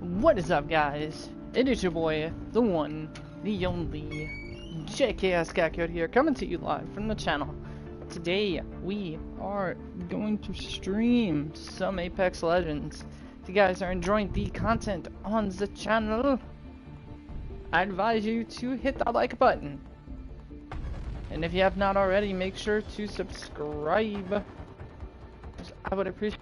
What is up, guys? It is your boy, the one, the only, JKS-GuyCode here, coming to you live from the channel. Today, we are going to stream some Apex Legends. If you guys are enjoying the content on the channel, I advise you to hit that like button. And if you have not already, make sure to subscribe. I would appreciate.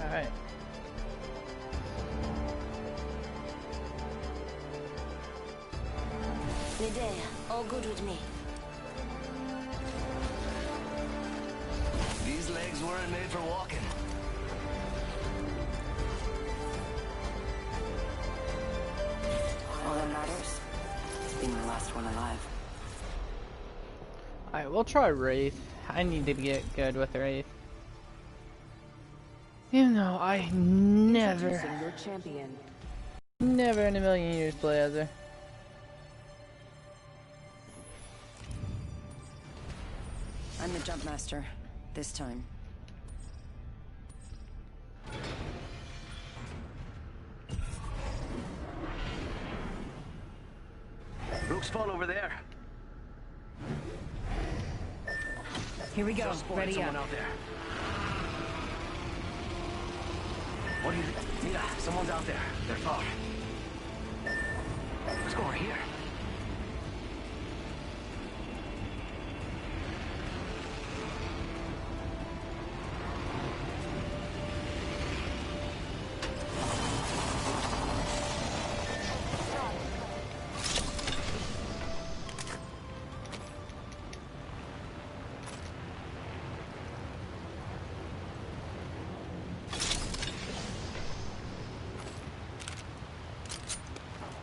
Alright. Midday, all good with me. These legs weren't made for walking. All that matters is being the last one alive. Alright, we'll try Wraith. I need to get good with Wraith. You know, I never Your champion. in a million years play as her. I'm the jump master, this time. Looks fun over there. Here we go, Just spotted ready someone up. out there. What do you think? Mira, someone's out there. They're far. Let's go over here.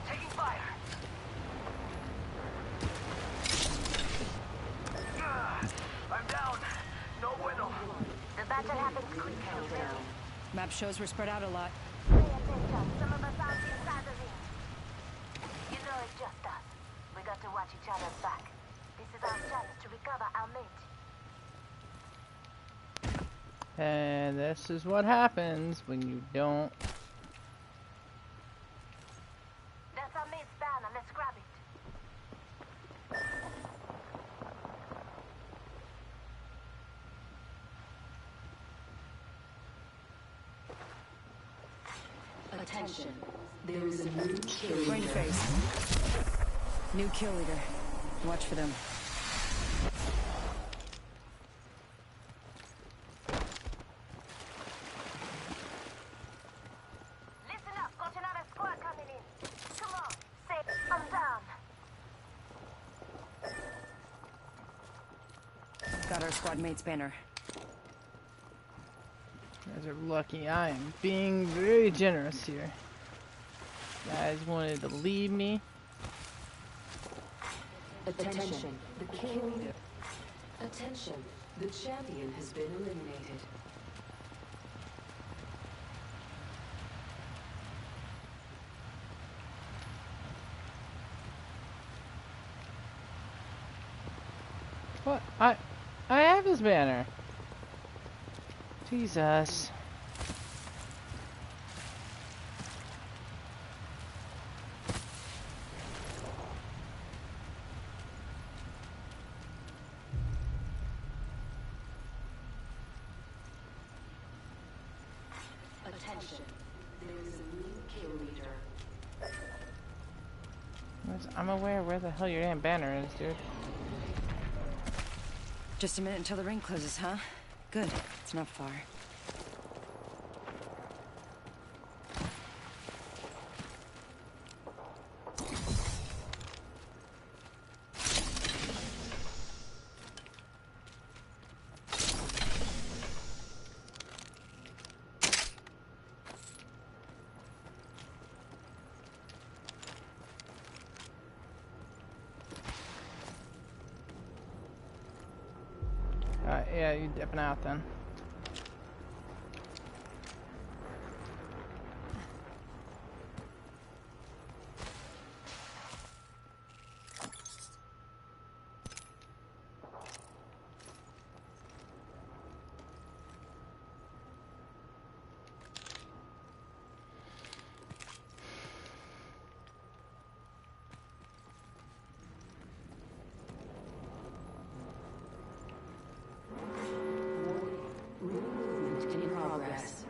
Taking fire. I'm down. No bueno. The battle happens quickly. Map shows we're spread out a lot. Pay attention. Some of us aren't inside the ring. You know it's just us. We got to watch each other's back. This is our chance to recover our mate. And this is what happens when you don't. That's our mate's banner. Let's grab it. Attention, there is a new kill We're in leader. phase. New kill leader. Watch for them. Listen up. Got another squad coming in. Come on. Say, I'm down. Got our squad mate's banner. You guys are lucky. I am being very generous here. You guys wanted to leave me. Attention, the kill leader. Attention, the champion has been eliminated. What? I have his banner. Jesus. Attention, there is a new kill leader. I'm aware where the hell your damn banner is, dude. Just a minute until the ring closes, huh? Good. It's not far. Yeah, you dipping out then. Movement in progress.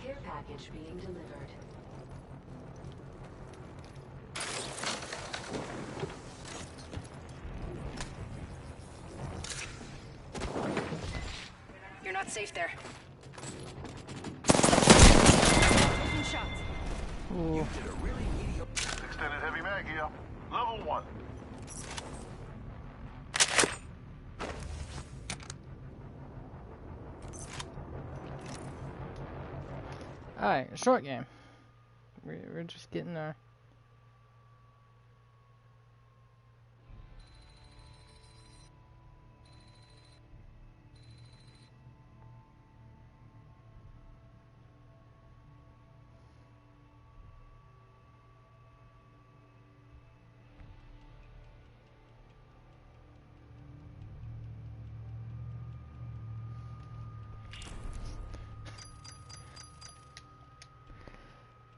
Care package being delivered. You're not safe there. Open shots. Ooh. Extended heavy mag here. Level 1. Alright, short game. We're just getting there.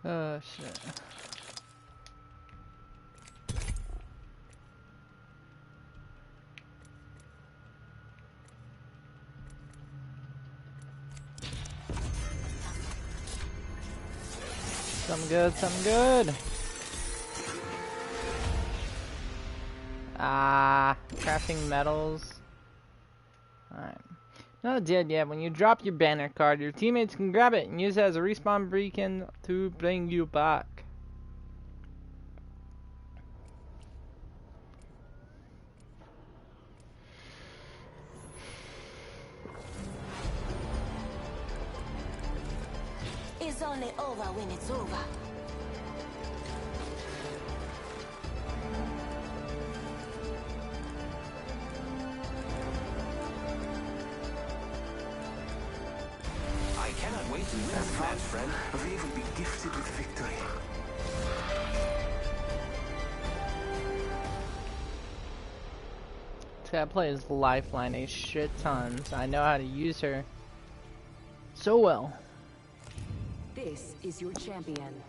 Oh shit. Something good, something good. Ah, crafting metals. Alright. Not dead yet. When you drop your banner card, your teammates can grab it and use it as a respawn beacon to bring you back. It's only over when it's over. I cannot wait to win this match, friend. We will be gifted with victory. This guy plays Lifeline a shit ton, so I know how to use her so well. This is your champion.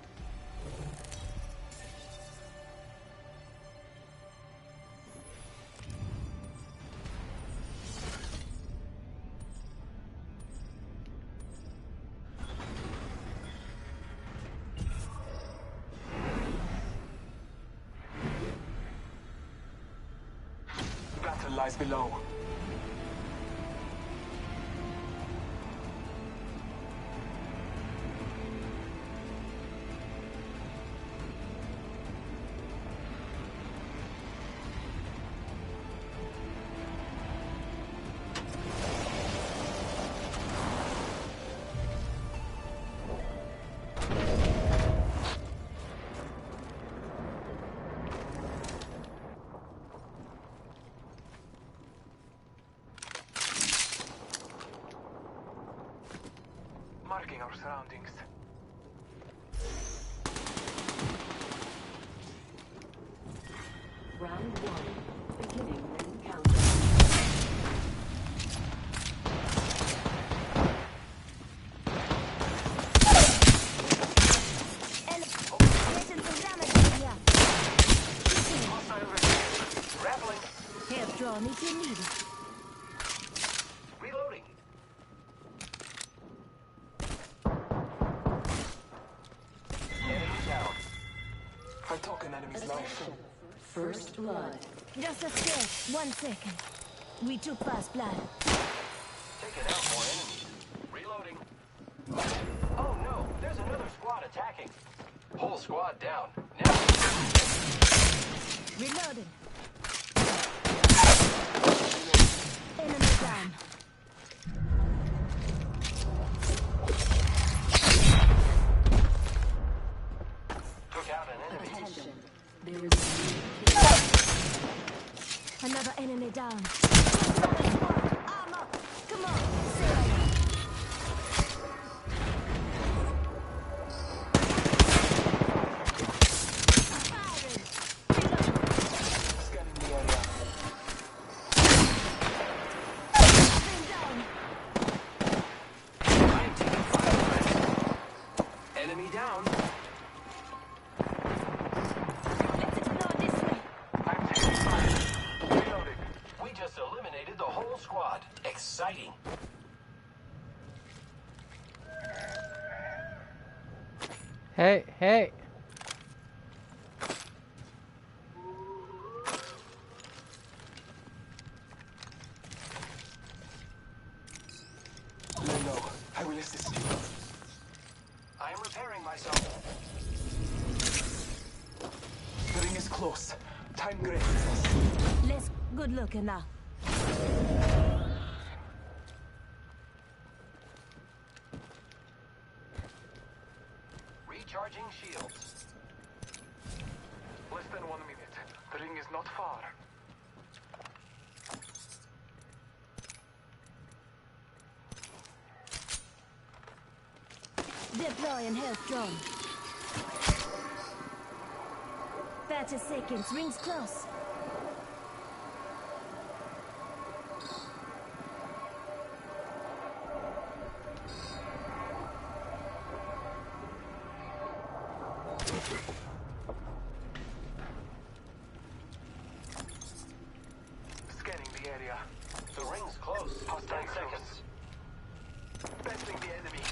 Battle lies below. Marking our surroundings. Round one. Beginning ring countdown. Getting some damage here. Hostile resistance. Rattling. Help draw me if you need it. Reloading. Enemy down. I took an enemy's life. First blood. Just a sec. 1 second. We took first blood. Taking out more enemies. Reloading. Oh no, there's another squad attacking. Whole squad down. Now. Reloading. Enemy down. Took out an enemy. Attention. There is Another enemy down. Armor. Come on. Sail. Firing. Reloading. Scanning the area. Bring down. I am taking fire. Enemy down. Let's explore this way. I'm taking fire. Reloading. We just eliminated the whole squad. Exciting. Hey, hey. Lay low. I will assist you. I am repairing myself. The ring is close. Time graces us. Let's good looking now. Recharging shields. Less than 1 minute. The ring is not far. Deploying health drone. 30 seconds. Rings close. Scanning the area. The ring's close. 10 seconds. Besting the enemy.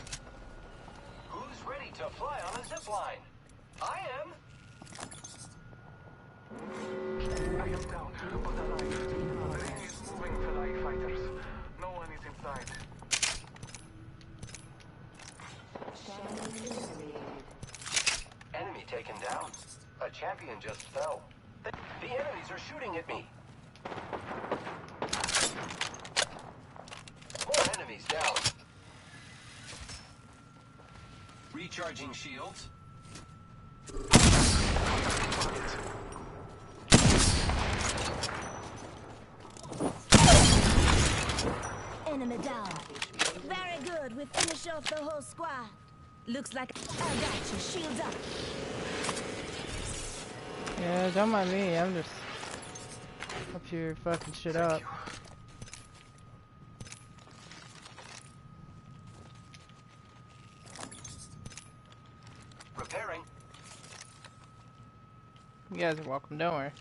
Who's ready to fly on a zip line? I am. I am down, but alive. The ring is moving for life fighters. No one is inside. Enemy taken down. A champion just fell. The enemies are shooting at me. More enemies down. Recharging shields. Enemy down. Very good. We finish off the whole squad. Looks like I got you. Shields up. Yeah, don't mind me. I'm just up here fucking shit up. Repairing. You guys are welcome. Don't worry.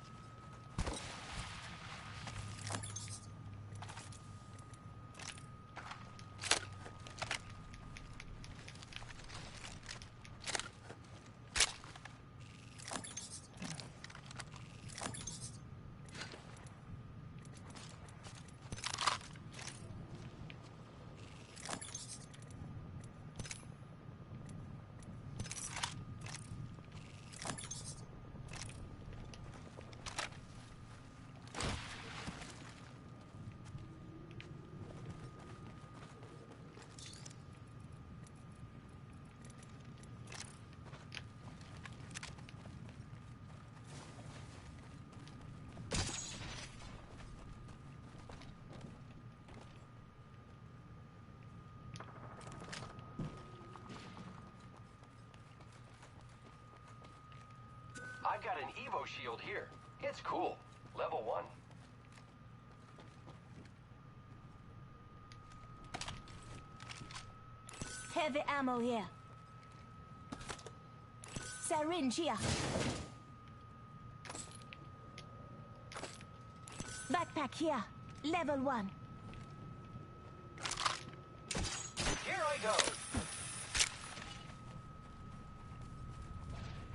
I've got an Evo shield here. It's cool. Level 1. Heavy ammo here. Syringe here. Backpack here. Level 1. Here I go.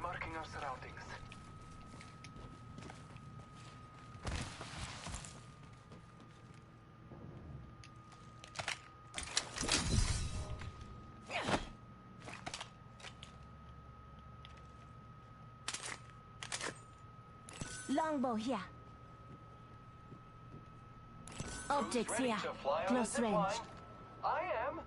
Marking our surroundings. longbow here. Optics Ready here. to fly on a Close zip range. line? I am.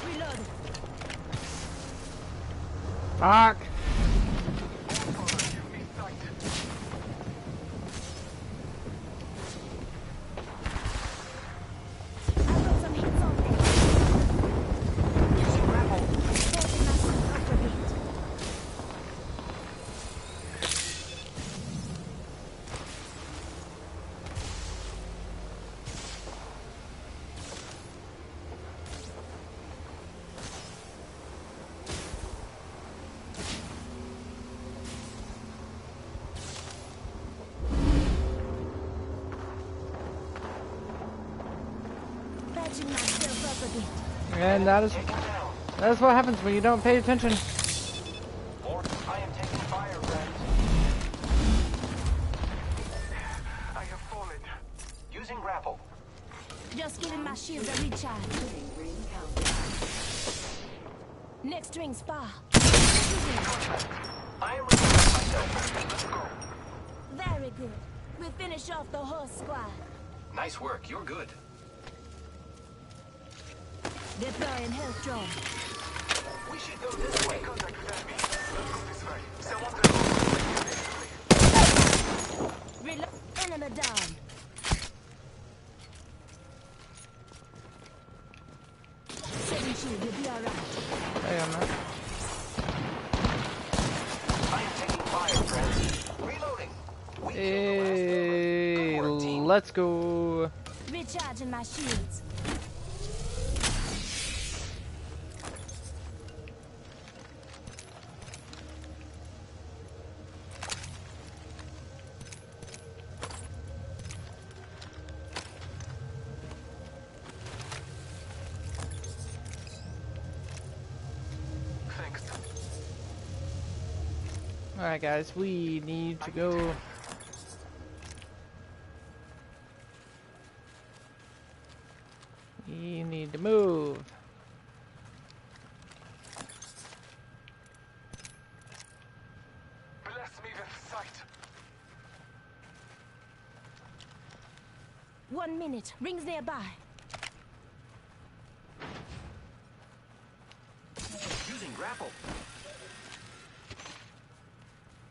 Reload. Fuck! Give me sight. I've got some hits on there. Using grapple. Forcing myself up a bit. Patching myself up a bit. And that is Taken down. what happens when you don't pay attention. Or I am taking fire, friends. I have fallen. Using grapple. Just giving my shields a recharge. Ring countdown. Next ring's far. I am recovering myself. Let's go. Very good. We finish off the whole squad. Nice work. You're good. Deploying health drone. We should go this way. Contact with enemy. Let's go this way. Someone to Reload. Enemy down. Setting shield, you'll be alright. Hang on, man. I am taking fire, friends. Reloading. We killed the last member. Hey, Good work, team. let's go. Recharging my shields. Thanks. Alright, guys, we need to go. We need to move. Bless me with sight. 1 minute. Rings nearby. Using grapple.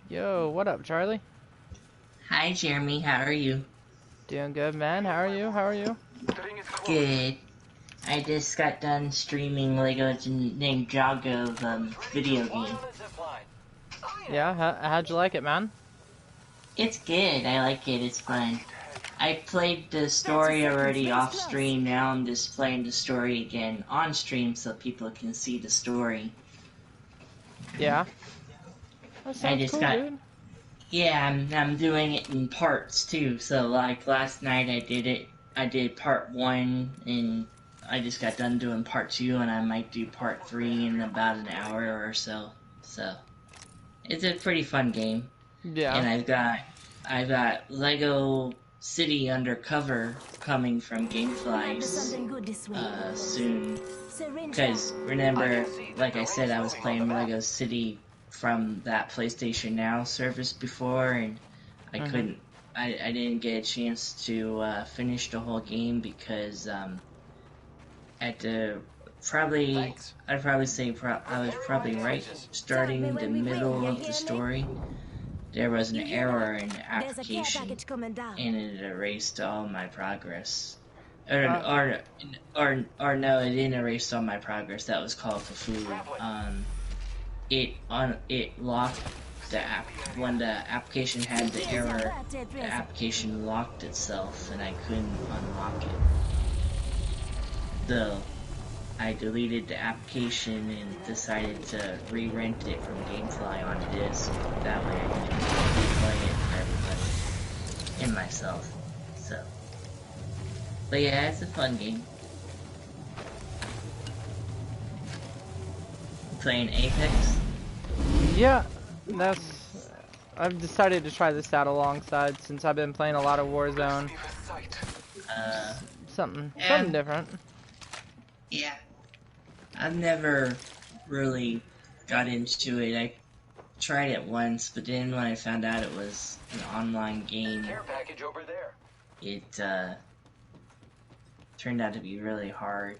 Yo, what up, Charlie? Hi, Jeremy. How are you? Doing good, man. How are you? How are you? The ring is close. Good. I just got done streaming Lego's Ninjago video Fly game. on a zip line. I am. Yeah, how'd you like it, man? It's good. I like it. It's fun. I played the story already off stream. Now I'm just playing the story again on stream so people can see the story. Yeah. That sounds just cool, got- dude. Yeah, I'm doing it in parts too. So like last night I did it. I did part 1 and I just got done doing part 2 and I might do part 3 in about an hour or so. So it's a pretty fun game. Yeah. And I've got Lego City Undercover coming from Might be Gamefly's something good this way. soon. Syringe. Because remember, like I said, I was playing Lego City from that PlayStation Now service before, and I couldn't. I didn't get a chance to finish the whole game because at the probably Thanks. I'd probably say I was probably right starting the middle of the story. There was an You hear error that? in the There's a care application, package coming down. and it erased all my progress. Or no, it didn't erase all my progress. That was called Cthulhu. It locked the app when the application had the error. The application locked itself, and I couldn't unlock it. I deleted the application and decided to re-rent it from GameFly on disc. That way I can replay it for everybody and myself. So, but yeah, it's a fun game. Playing Apex? Yeah, I've decided to try this out alongside since I've been playing a lot of Warzone. Something different. Yeah. I've never really got into it. I tried it once, but then when I found out it was an online game, Care package over there. it turned out to be really hard.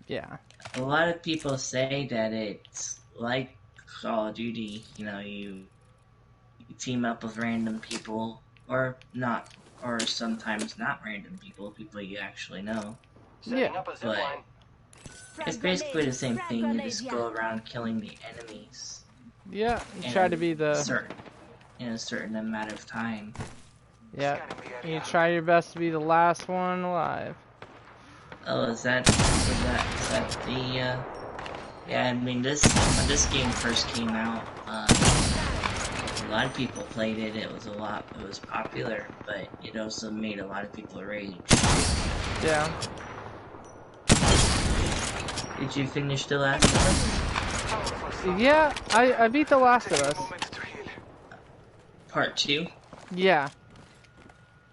Yeah. A lot of people say that it's like Call of Duty, you know, you team up with random people, or not, or sometimes not random people you actually know. Setting up a zip But line. it's basically the same thing, you just go around killing the enemies. Yeah, you try to be in a certain amount of time. Yeah, you try your best to be the last one alive. Oh, is that the, yeah, I mean, when this game first came out, a lot of people played it, it was popular, but it also made a lot of people rage. Yeah. Did you finish The Last of Us? Yeah, I beat The Last of Us. Part 2? Yeah.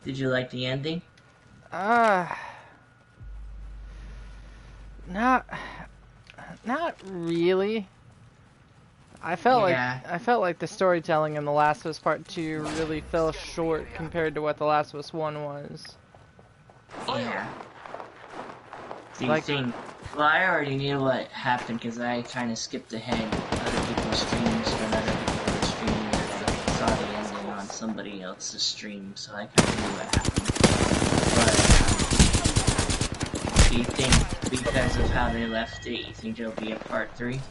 Did you like the ending? Not really. I felt like the storytelling in The Last of Us Part 2 really fell short compared to what The Last of Us 1 was. Yeah. Do you think... Well, I already knew what happened because I kind of skipped ahead other people's streams when other people were streaming, and I saw the ending on somebody else's stream, so I kind of knew what happened. But do you think because of how they left it, you think there'll be a part 3?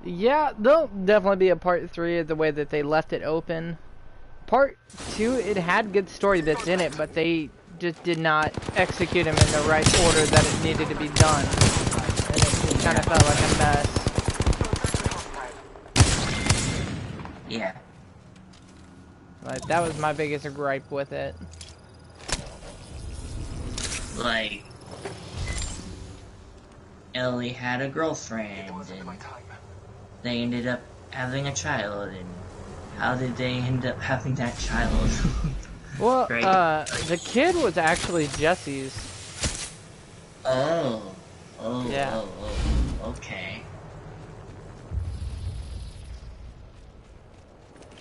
Yeah, there'll definitely be a part 3 of the way that they left it open. Part 2, it had good story bits in it, but they just did not execute them in the right order that it needed to be done. And it kind of felt like a mess. Yeah. Like, that was my biggest gripe with it. Like, Ellie had a girlfriend, and they ended up having a child, and how did they end up having that child? Well, right. The kid was actually Jesse's. Yeah. Okay.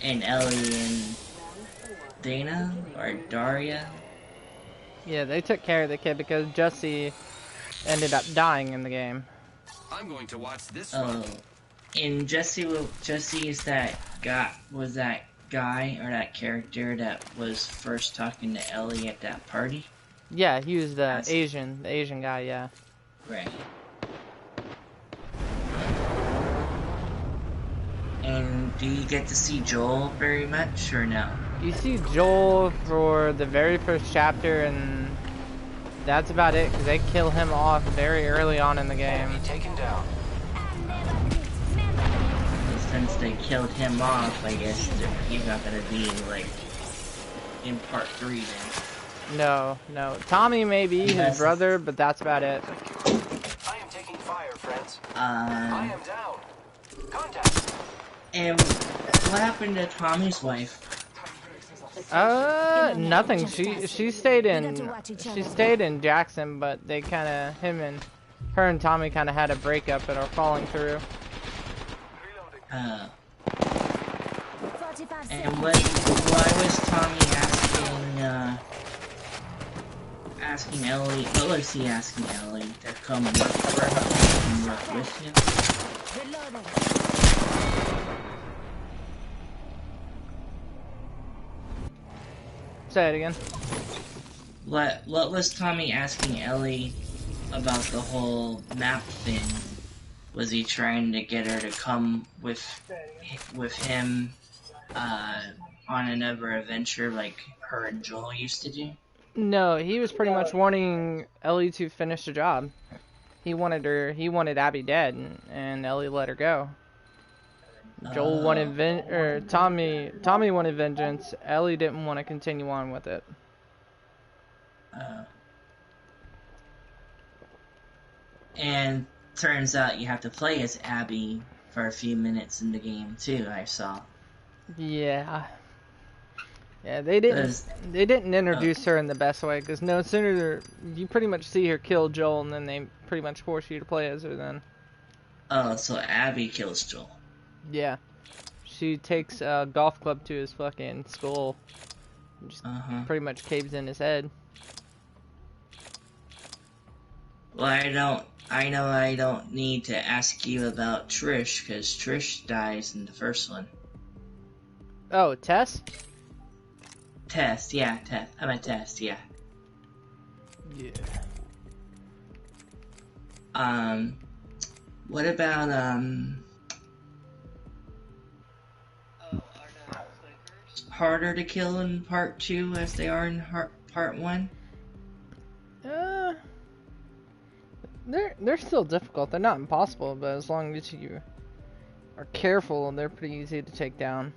And Ellie and Dana, or Daria? Yeah, they took care of the kid because Jesse ended up dying in the game. I'm going to watch this one. And Jesse is that guy or that character that was first talking to Ellie at that party? Yeah, he was the Asian guy, yeah. Right. And do you get to see Joel very much, or no? You see Joel for the very first chapter, and that's about it, because they kill him off very early on in the game. Taken down. Since they killed him off, I guess he's not gonna be, like, in part 3 then. No. Tommy may be his brother, but that's about it. I am taking fire, friends. I am down. Contact. And what happened to Tommy's wife? Nothing. She stayed in Jackson, but they kind of her and Tommy kind of had a breakup and are falling through. And why was Tommy asking Ellie, what was he asking Ellie to come work for him and work with him? Say it again. What was Tommy asking Ellie about the whole map thing? Was he trying to get her to come with him on another adventure like her and Joel used to do? No, he was pretty much wanting Ellie to finish the job. He wanted Abby dead, and Ellie let her go. Joel wanted Tommy wanted vengeance. Ellie didn't want to continue on with it. And turns out you have to play as Abby for a few minutes in the game too, I saw. Yeah. Yeah, they didn't introduce her in the best way, because no sooner you pretty much see her kill Joel, and then they pretty much force you to play as her then. Oh, so Abby kills Joel. Yeah. She takes a golf club to his fucking skull. And just pretty much caves in his head. Well, I know I don't need to ask you about Trish, because Trish dies in the first one. Oh, Tess? Tess, yeah, Tess. I meant Tess, yeah. Yeah. What about, harder to kill in part 2 as they are in part 1? They're still difficult. They're not impossible, but as long as you are careful, they're pretty easy to take down.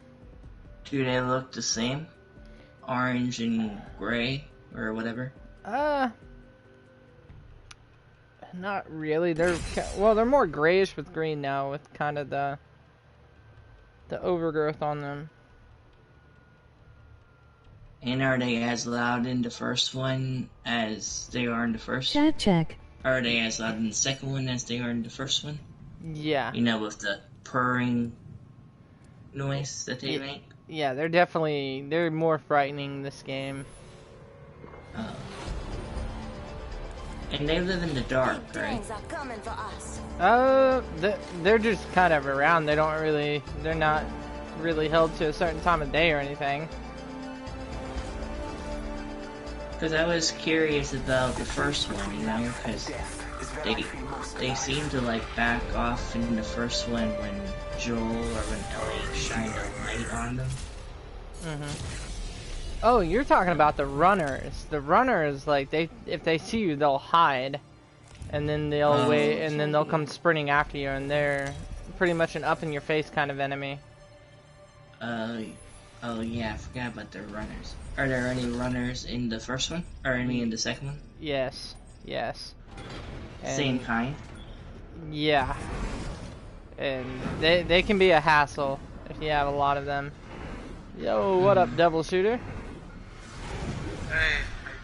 Do they look the same? Orange and gray, or whatever? Not really. They're more grayish with green now, with kind of the overgrowth on them. And are they as loud in the first one as they are in the first? Chat check. Are they as loud in the second one as they are in the first one? Yeah. You know, with the purring noise that they make? Yeah, they're more frightening this game. And they live in the dark, right? They're just kind of around. They're not really held to a certain time of day or anything. Because I was curious about the first one, you know, because they seem to like back off in the first one when Joel or when Ellie shined a light on them. Oh, you're talking about the runners. The runners, like, if they see you, they'll hide, and then they'll wait, and then they'll come sprinting after you, and they're pretty much an up-in-your-face kind of enemy. Oh yeah, I forgot about the runners. Are there any runners in the first one? Or any in the second one? Yes. And same kind? Yeah. And they can be a hassle if you have a lot of them. Yo, what up, Devil Shooter? Hey,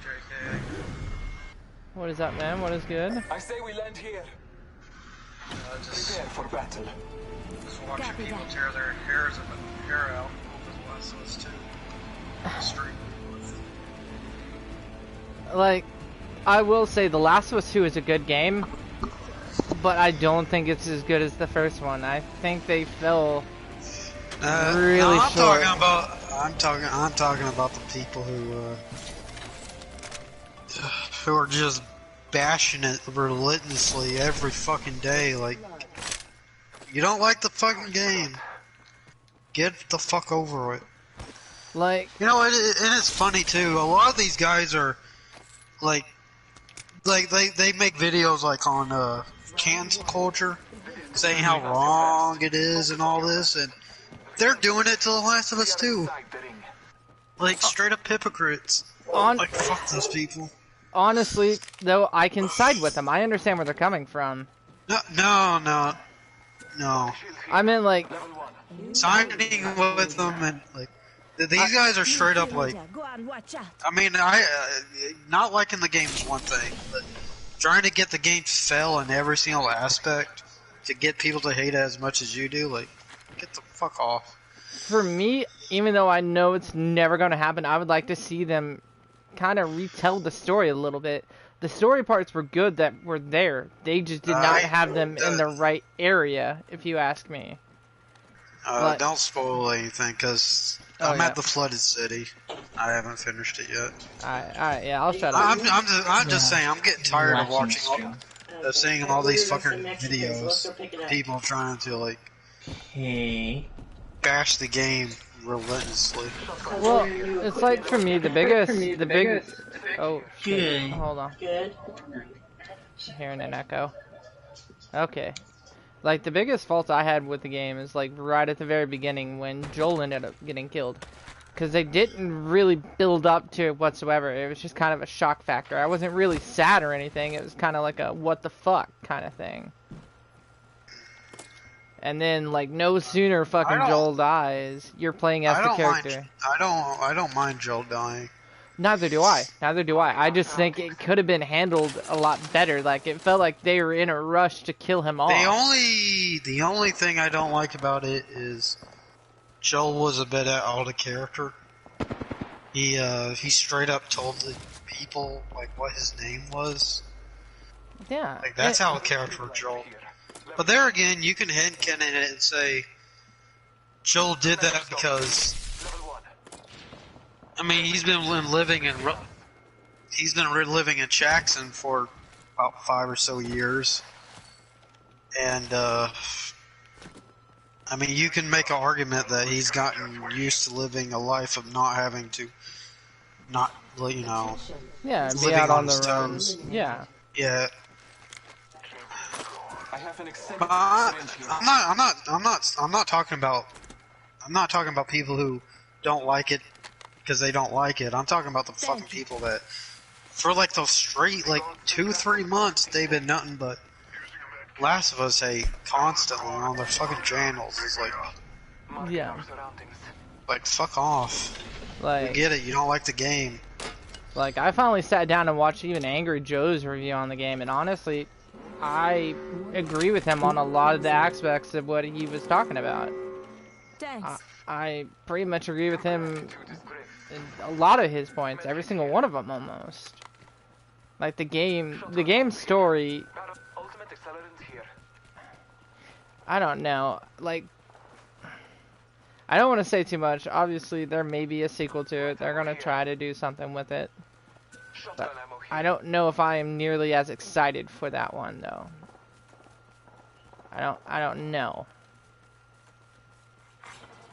JK. What is up, man? What is good? I say we land here. Just Prepare for battle. watching people tear their hair out over the last of us 2 stream. Like, I will say The Last of Us 2 is a good game, but I don't think it's as good as the first one. I think they fell really short. I'm talking about the people who are just bashing it relentlessly every fucking day. Like, you don't like the fucking game, get the fuck over it. Like, you know, and it's funny too. A lot of these guys are like they make videos like on cancel culture, saying how wrong it is and all this, and they're doing it to The Last of Us 2. Like, straight up hypocrites. Like, fuck those people. Honestly, though, I can side with them. I understand where they're coming from. No. I mean, like, siding with them, and like, these guys are straight up like, I mean, not liking the game is one thing, but trying to get the game to fail in every single aspect to get people to hate it as much as you do, like, get the fuck off. For me, even though I know it's never going to happen, I would like to see them kind of retell the story a little bit. The story parts were good that were there. They just did not have them in the right area, if you ask me. Don't spoil anything, because I'm at the flooded city. I haven't finished it yet. Alright, yeah, I'll shut up. I'm just saying, I'm getting tired of watching seeing all these fucking videos. People trying to, like, bash the game relentlessly. Well, it's like, for me, the biggest... Oh, shit. Good. Hold on. Good. I'm hearing an echo. Okay. Like, the biggest fault I had with the game is, like, right at the very beginning when Joel ended up getting killed. Because they didn't really build up to it whatsoever. It was just kind of a shock factor. I wasn't really sad or anything. It was kind of like a what the fuck kind of thing. And then, like, no sooner fucking Joel dies, you're playing as the character. I don't mind Joel dying. Neither do I. Neither do I. I just think it could have been handled a lot better. Like, it felt like they were in a rush to kill him off. The only thing I don't like about it is Joel was a bit out of character. He straight up told the people like what his name was. Yeah. Like that's out of character for Joel. But there again, you can headcanon it and say Joel did that because I mean he's been living in Jackson for about 5 or so years, and I mean you can make an argument that he's gotten used to living a life of not having to, yeah, be out on the run. toes. Yeah. Yeah. I have an extended But I'm not talking about people who don't like it because they don't like it. I'm talking about the fucking people that for like the straight like 2-3 months they've been nothing but Last of Us hate constantly on their fucking channels. It's Yeah. like fuck off. Like, You get it, you don't like the game. Like, I finally sat down and watched even Angry Joe's review on the game, and honestly, I agree with him on a lot of the aspects of what he was talking about. Thanks. I pretty much agree with him in a lot of his points, every single one of them almost. Like the game story, ultimate accelerant here. I don't know, like, I don't want to say too much. Obviously, there may be a sequel to it. They're going to try to do something with it. But I don't know if I am nearly as excited for that one, though. I don't know.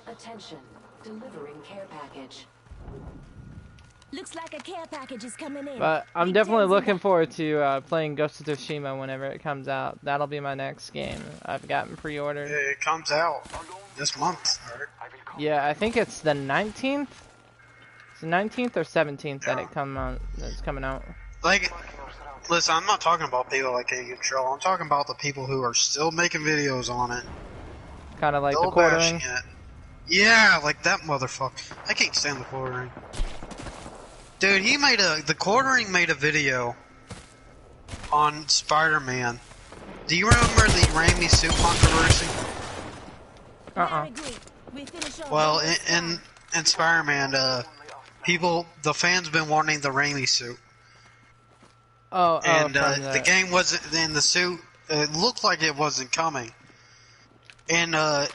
Attention, delivering care package. Looks like a care package is coming in. But I'm definitely looking forward to playing Ghost of Tsushima whenever it comes out. That'll be my next game. I've gotten pre-ordered. It comes out this month. Yeah, I think it's the 19th. It's the 19th or 17th that it's coming out. Like, listen, I'm not talking about people like King Control. I'm talking about the people who are still making videos on it. Kind of like Still the quartering. bashing it. Yeah, like that motherfucker. I can't stand the quartering. Dude, the quartering made a video on Spider-Man. Do you remember the Raimi suit controversy? Well, in Spider-Man, the fans been wanting the Raimi suit. And the game wasn't in the suit. It looked like it wasn't coming. And a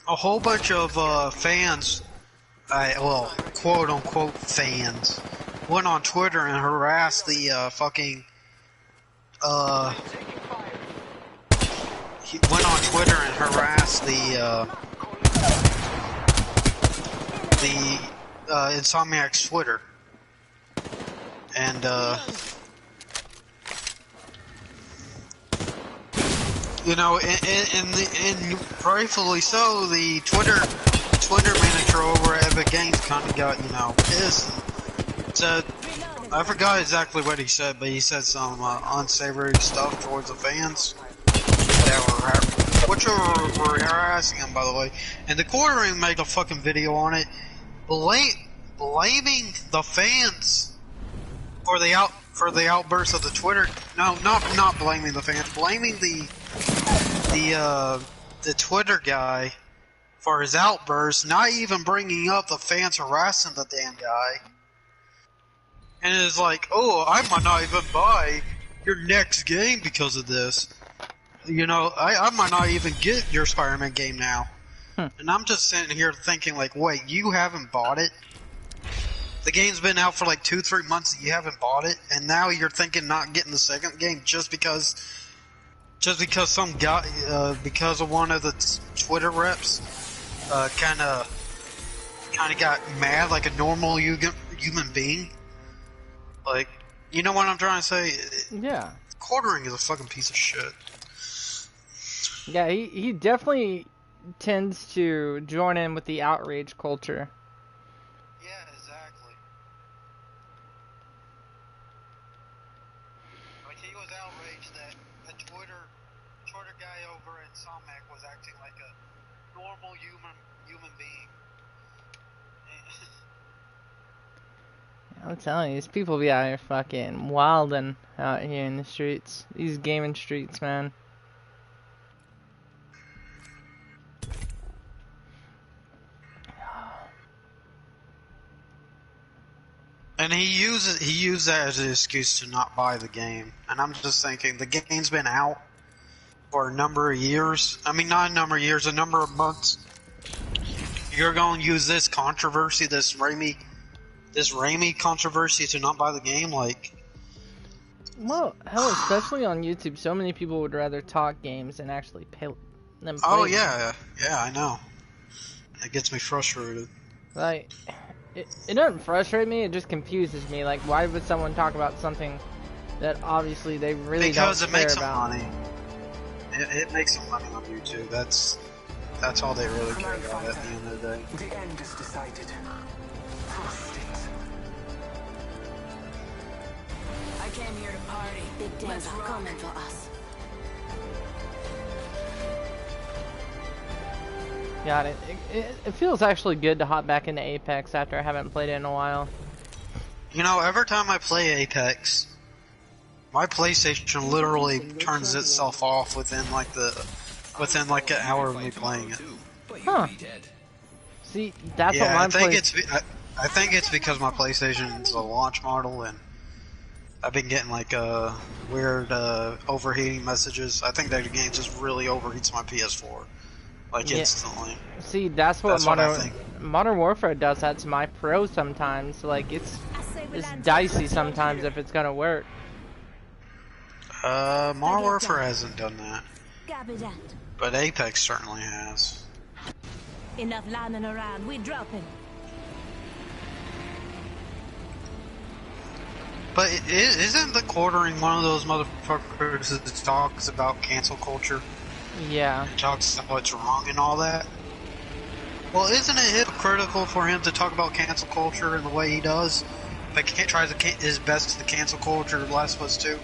whole bunch of fans, well, quote unquote fans, went on Twitter and harassed the he went on Twitter and harassed the Insomniac's Twitter, and you know, and rightfully so, the Twitter manager over at Epic Games kind of got, you know, pissed. Said, I forgot exactly what he said, but he said some unsavory stuff towards the fans which were harassing him, by the way. And the quartering made a fucking video on it, blaming the fans for the outburst of the Twitter. No, not blaming the fans, blaming the Twitter guy for his outburst, not even bringing up the fans harassing the damn guy. And it's like, oh, I might not even buy your next game because of this. You know, I might not even get your Spider-Man game now. And I'm just sitting here thinking like, wait, you haven't bought it? The game's been out for like 2-3 months and you haven't bought it, and now you're thinking not getting the second game just because some guy, because of one of the Twitter reps, kind of got mad like a normal human being. Like, you know what I'm trying to say? Yeah. Quartering is a fucking piece of shit. Yeah, he definitely tends to join in with the outrage culture. Yeah, exactly. Like he was outraged that a Twitter guy over in Somac was acting like a normal human being. I'm telling you, these people be out here fucking wildin' out here in the streets. These gaming streets, man. And he used that as an excuse to not buy the game. And I'm just thinking, the game's been out for a number of years. I mean, not a number of years, a number of months. You're going to use this controversy, this Raimi controversy to not buy the game? Like, Well, hell, especially on YouTube, so many people would rather talk games than actually pay them. oh yeah, I know. It gets me frustrated. Like, it doesn't frustrate me, it just confuses me. Like, why would someone talk about something that obviously they really because don't it care makes them about? money. It makes them money on YouTube. That's all they really care about at the end of the day. The end is decided. Trust it. I came here to party. Big days Let's are rock. coming for us. Got it. It feels actually good to hop back into Apex after I haven't played it in a while. You know, every time I play Apex, my PlayStation literally turns itself off within like an hour of me playing it. Huh. See, that's what Yeah, mine plays. I think it's because my PlayStation is a launch model and I've been getting like weird overheating messages. I think that the game just really overheats my PS4, like instantly. See, that's what Modern Warfare does. That's my Pro sometimes. Like it's dicey sometimes if it's gonna work. Modern Warfare hasn't done that, Copy that. but Apex certainly has. Enough lying around. We dropping. But isn't the quartering one of those motherfuckers that talks about cancel culture? Yeah. Talks about what's wrong and all that? Well, isn't it hypocritical for him to talk about cancel culture in the way he does? But tries his best to cancel culture of Last of Us 2?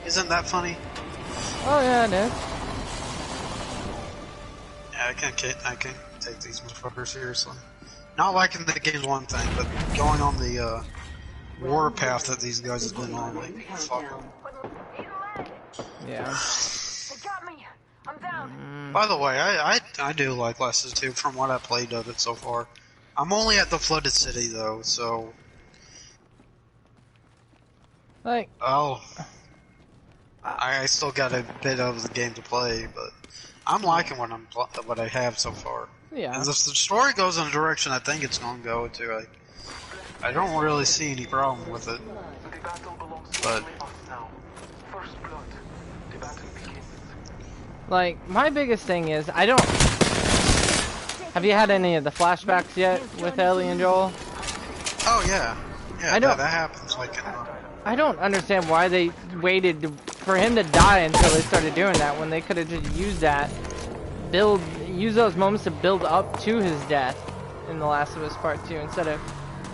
Isn't that funny? Oh yeah, it is. Yeah, I can't take these motherfuckers seriously. Not liking the game's one thing, but going on the warpath that these guys have been on, like, fuck. Yeah. They got me. I'm down. By the way, I do like Last of Us 2 from what I played of it so far. I'm only at the flooded city though, so Like, I still got a bit of the game to play, but I'm liking what I have so far. yeah. And if the story goes in a direction I think it's gonna go to, I don't really see any problem with it. The battle belongs to But only us now. First blood. The battle begins. Like, my biggest thing is, I don't... Have you had any of the flashbacks yet with Ellie and Joel? oh yeah, I don't- that happens. Like, I don't understand why they waited for him to die until they started doing that, when they could have just used use those moments to build up to his death in The Last of Us Part 2, instead of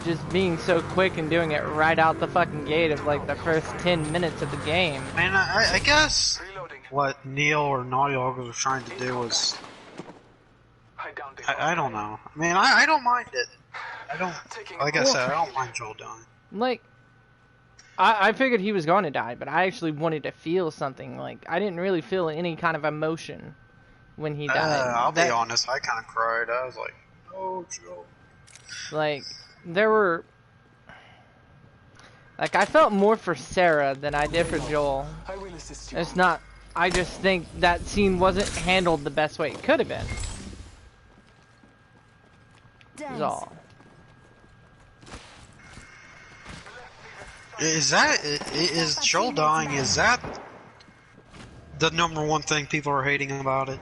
just being so quick and doing it right out the fucking gate of like the first 10 minutes of the game. man, I guess Reloading. what Neil or Naughty Dog was trying to do was, Hide down the I don't know. I mean, I don't mind it. I don't, like I said, I don't mind Joel dying. Like, I figured he was going to die, but I actually wanted to feel something. Like, I didn't really feel any kind of emotion when he died. I'll be honest, I kind of cried. I was like, oh, Joel. Like, there were... Like, I felt more for Sarah than I did for Joel. I will assist you. It's not... I just think that scene wasn't handled the best way it could have been. Is all. Is Joel dying, is that the #1 thing people are hating about it?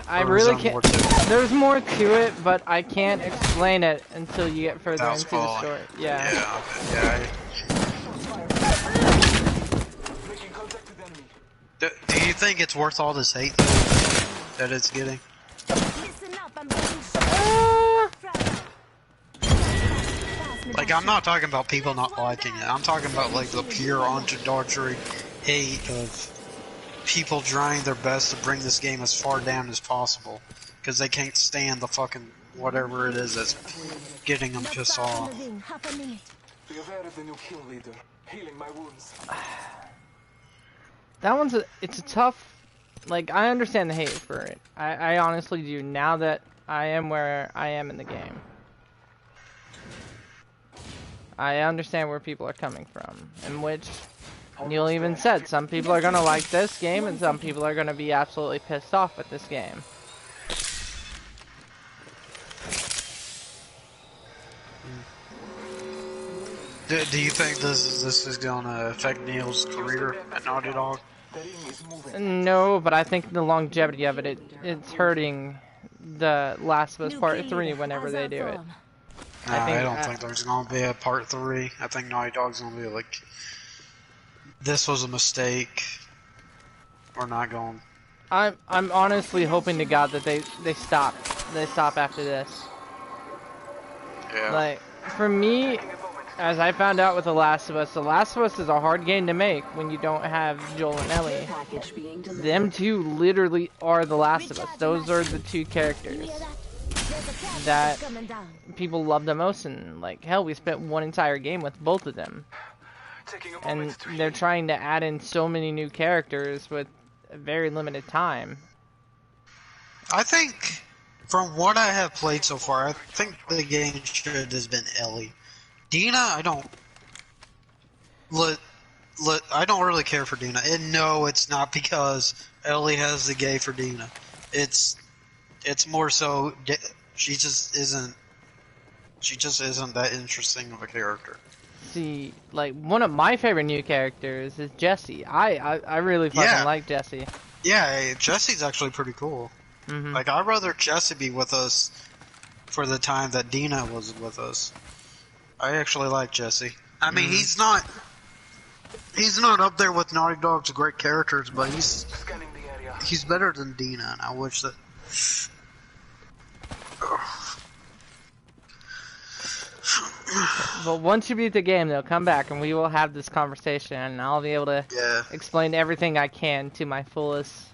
I Or is really there can't... more to it? There's more to it, but I can't explain it until you get further That's into the falling. story. Yeah. Yeah. Making contact with enemy. Do you think it's worth all this hate that it's getting? Listen up, I'm getting Like, I'm not talking about people not liking it. I'm talking about, like, the pure introductory hate of people trying their best to bring this game as far down as possible. Because they can't stand the fucking whatever it is that's getting them pissed off. half a minute. We have added the new kill leader, healing my wounds. That one's it's a tough, like, I understand the hate for it. I honestly do, now that I am where I am in the game. I understand where people are coming from, in which Neil even said some people are gonna like this game and some people are gonna be absolutely pissed off with this game. Do you think this is gonna affect Neil's career at Naughty Dog? No, but I think the longevity of it's hurting the Last of Us Part 3 whenever they do it. I don't think there's gonna be a part 3. I think Naughty Dog's gonna be like, this was a mistake. We're not going. I'm honestly hoping to God that they stop after this. Yeah. Like, for me, as I found out with The Last of Us is a hard game to make when you don't have Joel and Ellie. Them two literally are The Last of Us. Those are the two characters that people love the most, and like, hell, we spent one entire game with both of them. And they're trying to add in so many new characters with a very limited time. I think, from what I have played so far, I think the game should has been Ellie. Dina, I don't really care for Dina. And no, it's not because Ellie has the gay for Dina. It's more so she just isn't that interesting of a character. See, like, one of my favorite new characters is Jesse. I really fucking like Jesse. Yeah, Jesse's actually pretty cool. Like, I'd rather Jesse be with us for the time that Dina was with us. I actually like Jesse. I mean, he's not up there with Naughty Dog's great characters, but he's better than Dina, and I wish that. But once you beat the game, though, come back and we will have this conversation, and I'll be able to explain everything I can to my fullest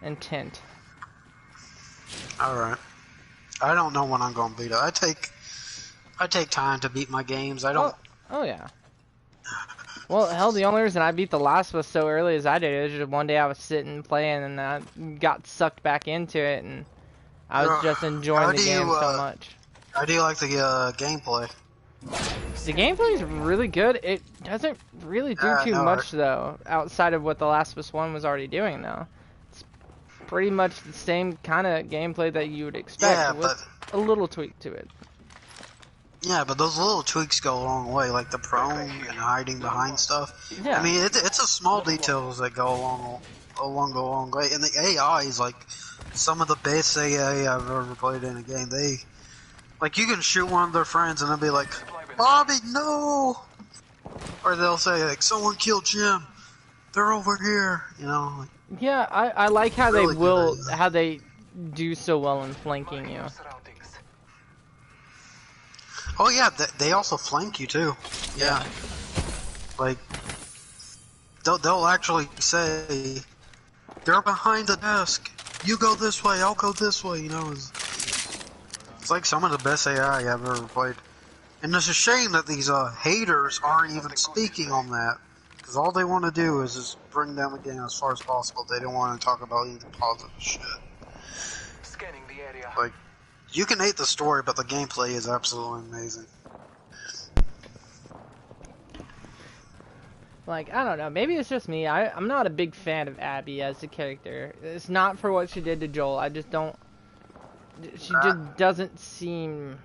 intent. Alright. I don't know when I'm gonna beat it. I take time to beat my games. I don't. Oh yeah. Well, hell, the only reason I beat The Last of Us so early as I did is just one day I was sitting playing and I got sucked back into it, and I was just enjoying the game so much. How do you like the gameplay? The gameplay is really good. It doesn't really do too much though, outside of what The Last of Us 1 was already doing though. It's pretty much the same kind of gameplay that you would expect, with a little tweak to it. Yeah, but those little tweaks go a long way, like the prone and hiding behind stuff. Yeah. I mean, it's a small details that go a long way. And the AI is like some of the best AI I've ever played in a game. Like, you can shoot one of their friends and they'll be like, "Bobby, no!" Or they'll say, like, "Someone killed Jim. They're over here," you know. Like, yeah, I like how really how they do so well in flanking you. Oh yeah, they also flank you too. Yeah. Like, they'll actually say, "They're behind the desk. You go this way, I'll go this way," you know. It's like some of the best AI I've ever played. And it's a shame that these haters aren't even speaking on that. Because all they want to do is just bring down the game as far as possible. They don't want to talk about any positive shit. Scanning the area. Like, you can hate the story, but the gameplay is absolutely amazing. Like, I don't know, maybe it's just me. I'm not a big fan of Abby as a character. It's not for what she did to Joel. I just don't... She just doesn't seem,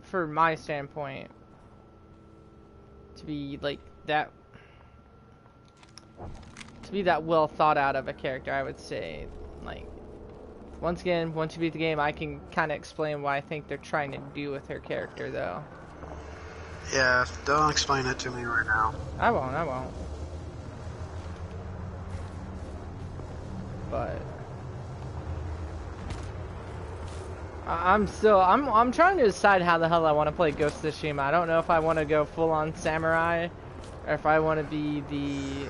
from my standpoint, to be like that... To be that well thought out of a character, I would say. Like, once again, once you beat the game, I can kind of explain what I think they're trying to do with her character, though. Yeah, don't explain it to me right now. I won't. but I'm trying to decide how the hell I want to play Ghost of Tsushima. I don't know if I want to go full on samurai, or if I want to be the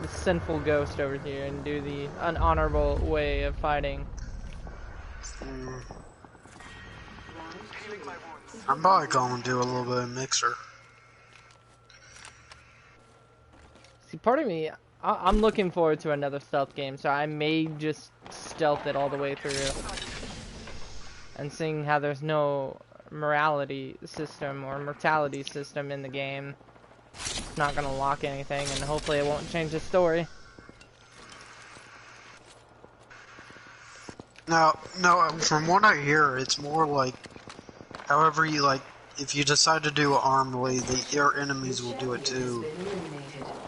sinful ghost over here and do the unhonorable way of fighting. I'm probably going to do a little bit of mixer. See, part of me, I'm looking forward to another stealth game, so I may just stealth it all the way through. And seeing how there's no morality system or mortality system in the game, it's not gonna lock anything, and hopefully it won't change the story. No, from what I hear, it's more like, however you like, if you decide to do it armedly, your enemies will do it too.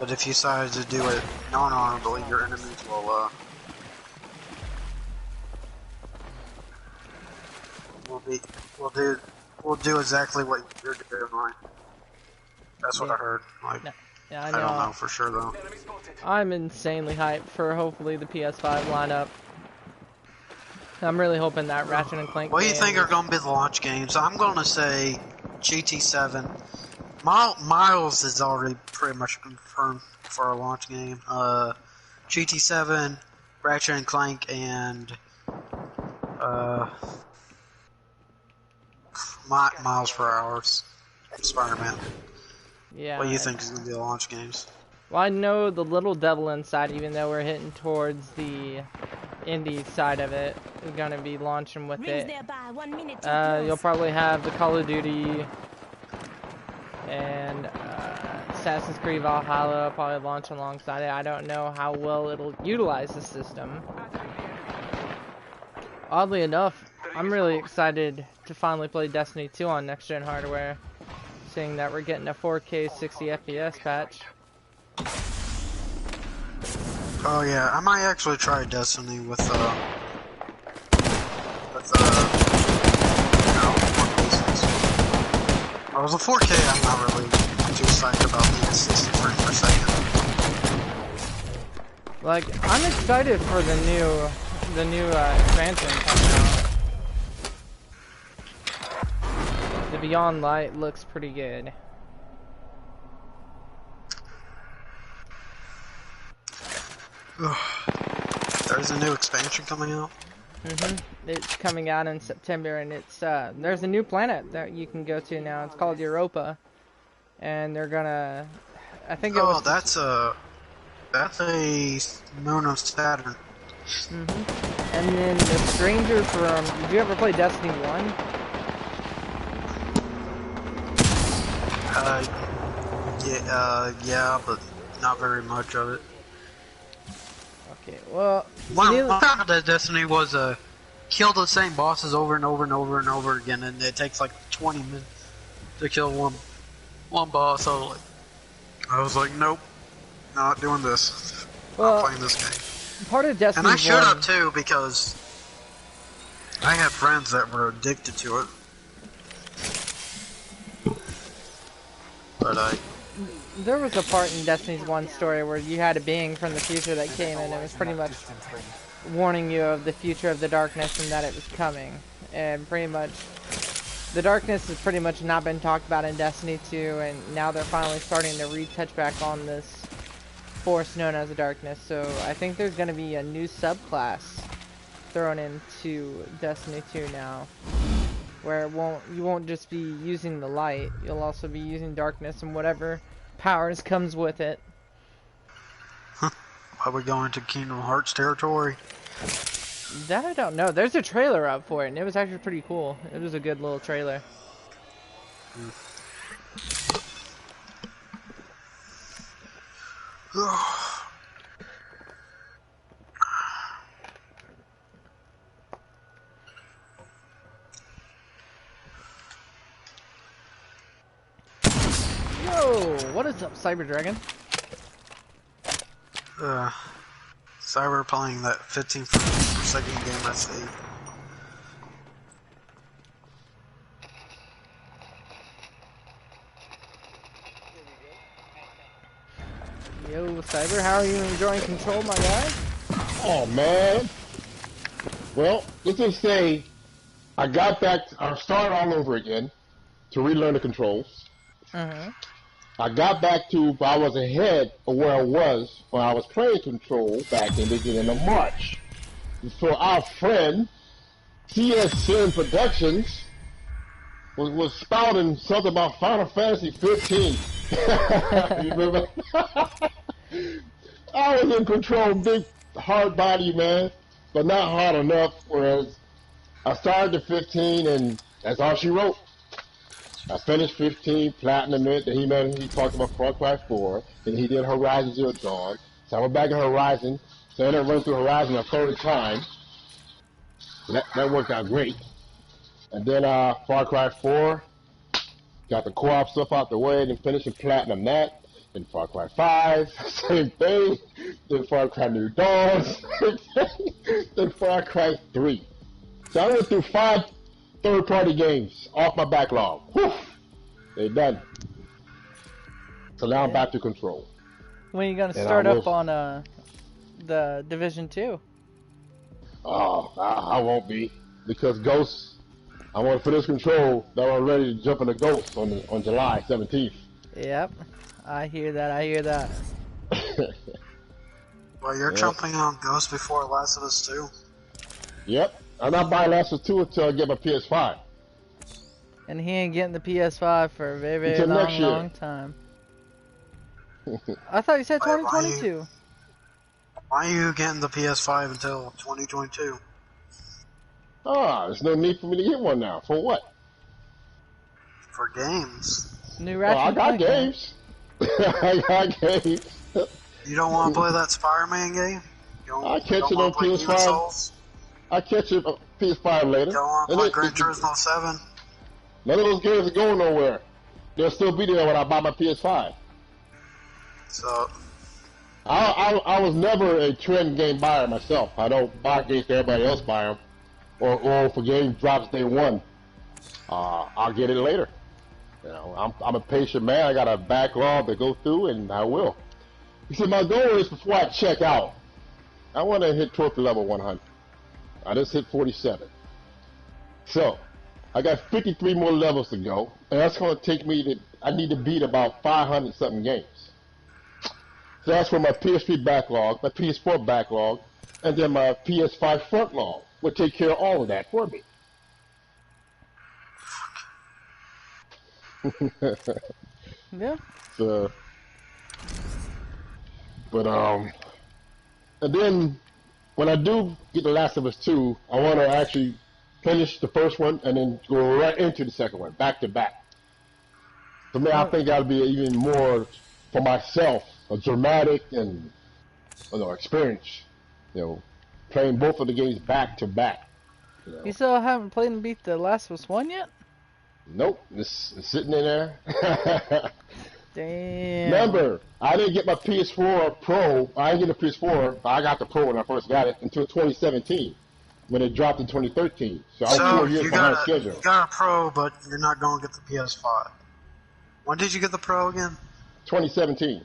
But if you decide to do it non-armedly, your enemies will will do exactly what you're doing. That's what I heard. Like, yeah, I don't know for sure though. I'm insanely hyped for hopefully the PS5 lineup. I'm really hoping that Ratchet and Clank. What do you think are going to be the launch games? I'm going to say GT7. Miles is already pretty much confirmed for a launch game. GT7, Ratchet and Clank, and Miles per Hours, Spider-Man. Yeah. What do you think is going to be the launch games? Well, I know the Little Devil Inside, even though we're hitting towards the indie side of it, is going to be launching with it. You'll probably have the Call of Duty and Assassin's Creed Valhalla probably launch alongside it. I don't know how well it'll utilize the system. Oddly enough, I'm really excited to finally play Destiny 2 on next-gen hardware, seeing that we're getting a 4K 60 FPS patch. Oh yeah, I might actually try Destiny with you know, I was a 4K. I'm not really too psyched about the 60 frames per second. Like, I'm excited for the new expansion coming out. The Beyond Light looks pretty good. There's a new expansion coming out. It's coming out in September, and it's there's a new planet that you can go to now. It's called Europa, and they're gonna. I think it was. Oh, that's a moon of Saturn. And then the stranger from. Did you ever play Destiny 1? Yeah, but not very much of it. Okay, well, one time that Destiny was kill the same bosses over and over and over and over again, and it takes like 20 minutes to kill one boss. So I was like, nope, not doing this. Well, not playing this game. Part of Destiny, and I should have too, because I had friends that were addicted to it. But there was a part in Destiny's 1 story where you had a being from the future that came in and it was pretty much warning you of the future of the darkness and that it was coming. And pretty much, the darkness has pretty much not been talked about in Destiny 2, and now they're finally starting to retouch back on this force known as the darkness. So I think there's going to be a new subclass thrown into Destiny 2 now, where you won't just be using the light, you'll also be using darkness and whatever powers comes with it. Are we going to Kingdom Hearts territory? That I don't know. There's a trailer up for it, and it was actually pretty cool. It was a good little trailer. Yo, what is up, Cyber Dragon? Cyber playing that 15 frames per second game I see. Yo, Cyber, how are you enjoying Control, my guy? Oh man. Well, let's just say I got back. I started all over again to relearn the controls. I got back to, I was ahead of where I was when I was playing Control back in the beginning of March. So our friend, CS Productions, was spouting something about Final Fantasy 15. You remember? I was in Control, big, hard body, man, but not hard enough, whereas I started the 15, and that's all she wrote. I finished 15, platinum it, and he talked about Far Cry 4, and he did Horizon Zero Dawn. So I went back to Horizon, so I ended up running through Horizon a third time. That worked out great. And then Far Cry 4, got the co-op stuff out the way, then finished and platinum that. Then Far Cry 5, same thing. Then Far Cry New Dawn, then Far Cry 3. So I went through 5 third-party games off my backlog. Whew, they're done. So now I'm back to Control. When are you gonna start up on the Division 2? Oh, I won't be, because Ghosts. I want to finish Control. Now I'm ready to jump into Ghosts on July 17th. Yep, I hear that. I hear that. Well, you're jumping on Ghost before Last of Us 2. Yep. I'm not buying Last of Us 2 until I get my PS5. And he ain't getting the PS5 for a very, very long time. I thought you said 2022. Why are you getting the PS5 until 2022? There's no need for me to get one now. For what? For games. New Ratchet. I got games. I got games. You don't want to play that Spider-Man game? I catch it on PS5. I catch it on PS5 later. Don't want to play Gran Turismo 7? None of those games are going nowhere. They'll still be there when I buy my PS5. So, I was never a trend game buyer myself. I don't buy games that everybody else buy them, or if a game drops day one, I'll get it later. You know, I'm a patient man. I got a backlog to go through, and I will. You see, my goal is before I check out, I want to hit trophy level 100. I just hit 47. So, I got 53 more levels to go, and that's going to take me to, I need to beat about 500 something games. So that's where my PS3 backlog, my PS4 backlog, and then my PS5 front log will take care of all of that for me. Yeah. So, but and then when I do get The Last of Us 2, I want to actually finish the first one and then go right into the second one, back to back. For me, I think that'll be even more for myself, a dramatic and experience. You know, playing both of the games back to back. You still haven't played and beat The Last of Us 1 yet? Nope, it's sitting in there. Damn. Remember, I didn't get my PS4 Pro. I didn't get the PS4. I got the Pro when I first got it until 2017, when it dropped in 2013. So I was 4 years behind schedule. You got a Pro, but you're not going to get the PS5. When did you get the Pro again? 2017,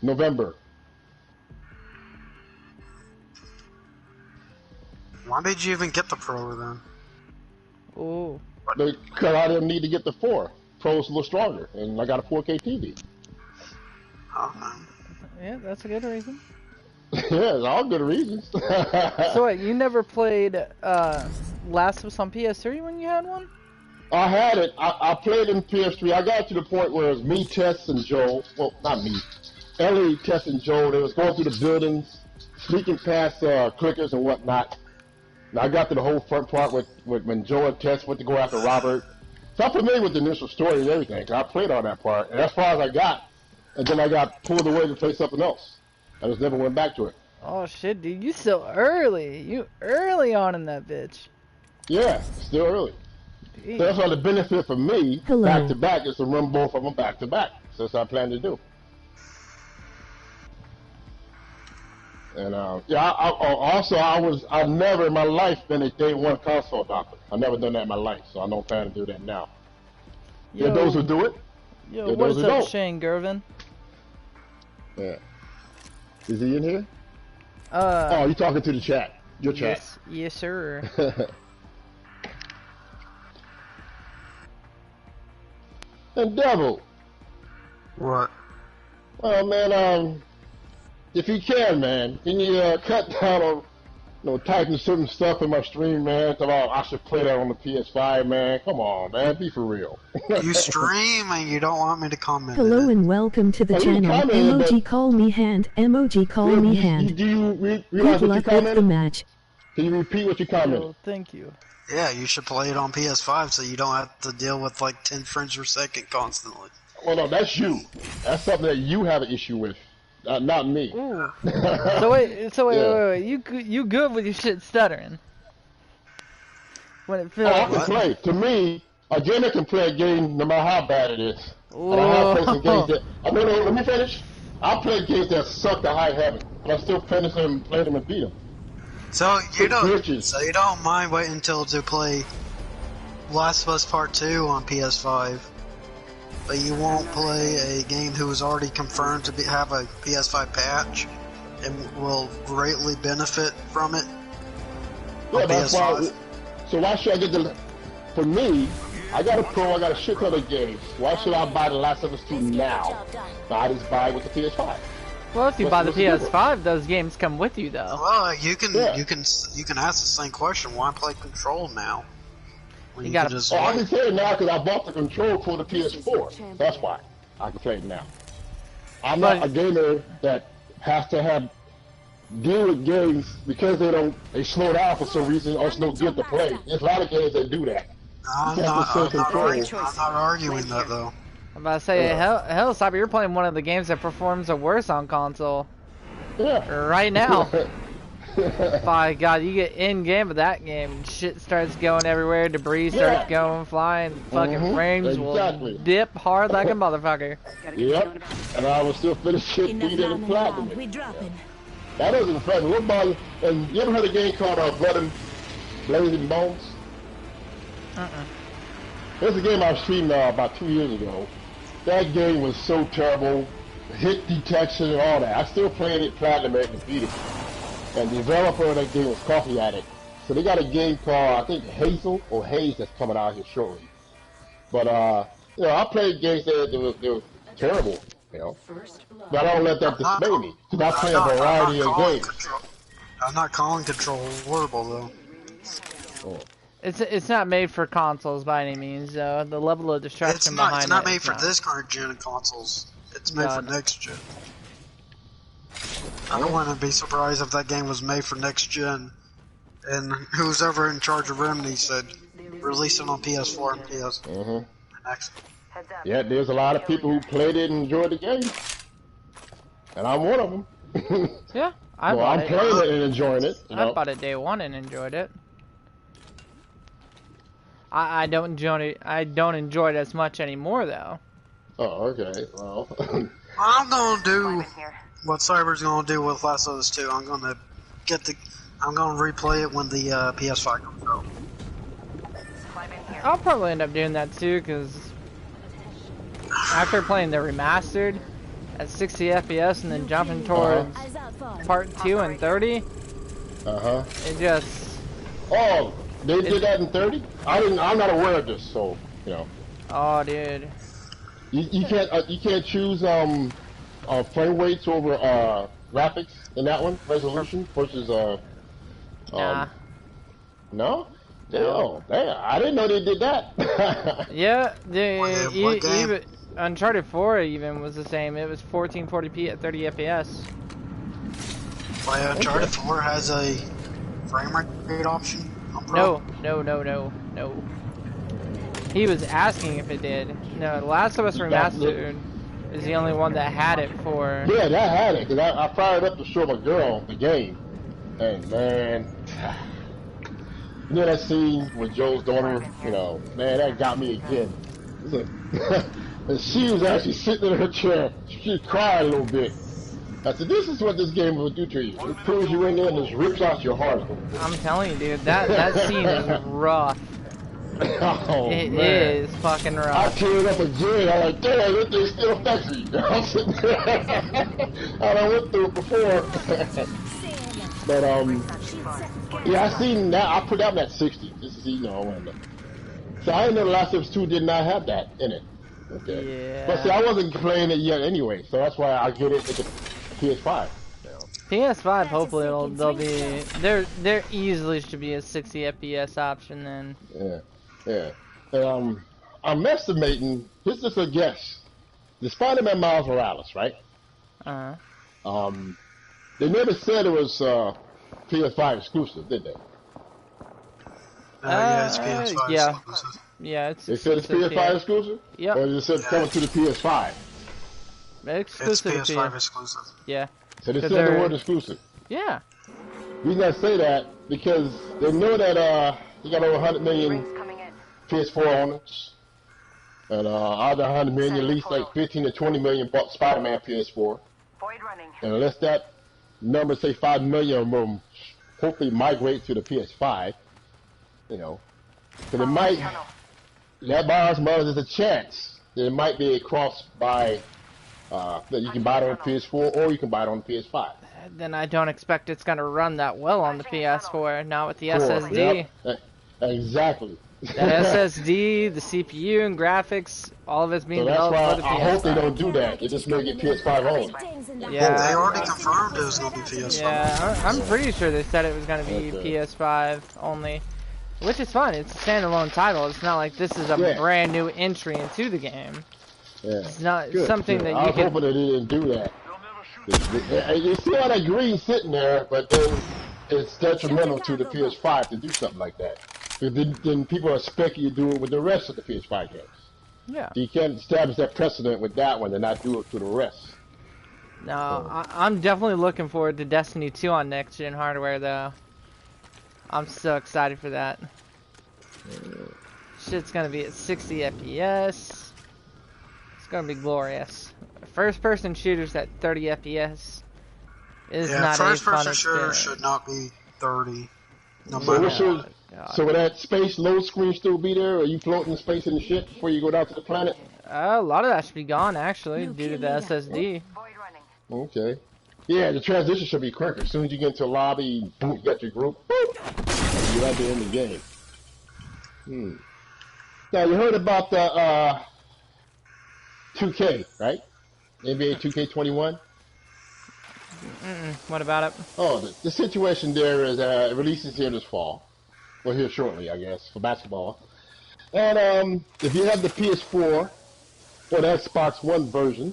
November. Why did you even get the Pro then? Oh. Because I didn't need to get the 4. Pro's a little stronger, and I got a 4K TV. Oh, yeah, that's a good reason. Yeah, it's all good reasons. So what, you never played Last of Us on PS3 when you had one? I had it. I played in PS3. I got to the point where it was me, Tess, and Joel. Well, not me. Ellie, Tess, and Joel. They was going through the buildings, sneaking past clickers and whatnot. And I got to the whole front part with when Joel and Tess went to go after Robert. So I'm familiar with the initial story and everything, because I played on that part. And as far as I got, and then I got pulled away to play something else. I just never went back to it. Oh shit, dude, you still early. You early on in that bitch. Yeah, still early. So that's why the benefit for me, back to back, is to run both of them back to back. So that's what I plan to do. And yeah, I've never in my life been a day one console doctor. I've never done that in my life, so I don't plan to do that now. There are those who do it. Yo, what's up, Shane Gervin? Yeah. Is he in here? Oh, you talking to the chat? Your chat. Yes, sir. And Devil. What? Well, man, if you can, man, can you cut down on, typing certain stuff in my stream, man? About I should play that on the PS5, man. Come on, man, be for real. You stream and you don't want me to comment. Hello and welcome to the channel. Emoji call me hand. Emoji call me hand. Do you Good realize what you luck with the commented? match. Can you repeat what you commented? Oh, thank you. Yeah, you should play it on PS5 so you don't have to deal with like 10 frames per second constantly. Well, no, that's you. That's something that you have an issue with, not me. Ooh. So wait. You good with your shit stuttering? When it feels. Oh, I can play. To me, a gamer can play a game no matter how bad it is. And I have played some games that. Let me finish. I play games that suck to high heaven, but I still finish them and play them and beat them. So you don't mind waiting until to play Last of Us Part 2 on PS5, but you won't play a game who is already confirmed to have a PS5 patch and will greatly benefit from it. Yeah, on that's PS5. why. So why should I get the? For me, I got a Pro. I got a shit ton of games. Why should I buy the Last of Us 2 now? I just buy it with the PS5. Well, if you buy the PS5, those games come with you, though. Well, you can ask the same question. Why play Control now? When You gotta- can just I wait? can play it now because I bought the control for the PS4. That's why I can play it now. I'm not a gamer that has to deal with games because they slow down for some reason or it's no good to play. There's a lot of games that do that. I'm not arguing that though. I'm about to say, hell, Cyber, you're playing one of the games that performs the worst on console. Yeah. Right now. By God, you get in game with that game, and shit starts going everywhere, debris starts going, flying, fucking frames will dip hard like a motherfucker. Yep. And I will still finish it, beat it, and platinum it. That doesn't affect me. What about, and you ever heard a game called Blood and Blazing Bones? There's a game I streamed about 2 years ago. That game was so terrible. Hit detection and all that. I still played it, platinum it, and beat it. And the developer of that game was Coffee Addict. So they got a game called, I think, Hazel or Haze that's coming out here shortly. But, I played games that were terrible, But I don't let that dismay me. Because I play a variety of games. I'm not calling Control horrible, though. Oh. It's not made for consoles by any means, though. The level of destruction behind it. It's not made for this current gen consoles. It's made for next gen. I don't want to be surprised if that game was made for next gen, and who's ever in charge of Remedy said release it on PS4 and PS. Next. Yeah, there's a lot of people who played it and enjoyed the game, and I'm one of them. Yeah, I'm playing it and enjoying it. I bought it day one and enjoyed it. I don't enjoy it. I don't enjoy it as much anymore, though. Oh, okay. Well, I'm gonna do what Cyber's gonna do with Last of Us 2. I'm gonna replay it when the PS5 comes out. I'll probably end up doing that too, because after playing the remastered at 60 FPS and then jumping towards part 2 and 30, it just... Oh, they did that in 30? I'm not aware of this, so, Oh, dude. You can't choose frame rates over graphics in that one, resolution versus Nah. No? Damn, I didn't know they did that. Yeah, even Uncharted 4 even was the same. It was 1440p at 30 FPS. Well, Uncharted 4 has a frame rate option on No, Pro? no. He was asking if it did. No, Last of Us Remastered is the only one that had it for... Yeah, that had it, because I fired up to show my girl the game. And, man... You know that scene with Joel's daughter? Man, that got me again. And she was actually sitting in her chair. She cried a little bit. I said, this is what this game will do to you. It pulls you in there and just rips out your heart. I'm telling you, dude, that scene is rough. Oh, It man. is fucking rough. I teared up again. I'm like, damn, this thing still affects me. I'm sitting there. I done went through it before. But yeah, I seen that. I put that one at 60. This is so I didn't know The Last of Us 2 did not have that in it. Okay. Yeah. But see, I wasn't playing it yet anyway, so that's why I get it with the PS5. PS5, hopefully they'll be there easily should be a 60 FPS option then. Yeah. And, I'm estimating. This is a guess. The Spider-Man Miles Morales, right? They never said it was PS5 exclusive, did they? Yeah, it's PS5 exclusive. Yeah, it's. They said it's PS5 exclusive. Yeah. Or they said it's coming to the PS5. Exclusive. It's PS5 exclusive. Yeah. So they said the word exclusive. Yeah. The reason I say that because they know that you got over 100 million PS4 owners, and out of the 100 million, at least like 15 to 20 million bought Spider-Man PS4. And unless that number say 5 million will hopefully migrate to the PS5, because it might. That Miles Morales is a chance that it might be a cross-buy that you can buy it on PS4 or you can buy it on PS5. Then I don't expect it's gonna run that well on the PS4. Not with the SSD. Yep. Exactly. That SSD, the CPU, and graphics, all of it's being developed for the PS5. I hope they don't do that. They just make it PS5 only. Yeah. They already confirmed it was gonna be PS5. Yeah, I'm pretty sure they said it was gonna be PS5 only. Which is fine, it's a standalone title. It's not like this is a brand new entry into the game. Yeah. It's not something that you can... I was hoping that they didn't do that. You see all that green sitting there, but then it's detrimental to the PS5 to do something like that. Because then people expect you to do it with the rest of the PS5 games. Yeah. So you can't establish that precedent with that one and not do it to the rest. No, I'm definitely looking forward to Destiny 2 on next-gen hardware, though. I'm so excited for that. Shit's gonna be at 60 FPS. It's gonna be glorious. First-person shooters at 30 FPS is not a fun experience. First-person shooters should not be 30. No matter. So will that space load screen still be there? Or are you floating in space in the ship before you go down to the planet? A lot of that should be gone, actually, due to the SSD. Okay. Yeah, the transition should be quicker. As soon as you get into a lobby, boom, you got your group. Boop, you're right there in the game. Now, you heard about the 2K, right? NBA 2K21? What about it? Oh, the situation there is it releases here this fall. Well, here shortly, I guess, for basketball. And if you have the PS4 or the Xbox One version,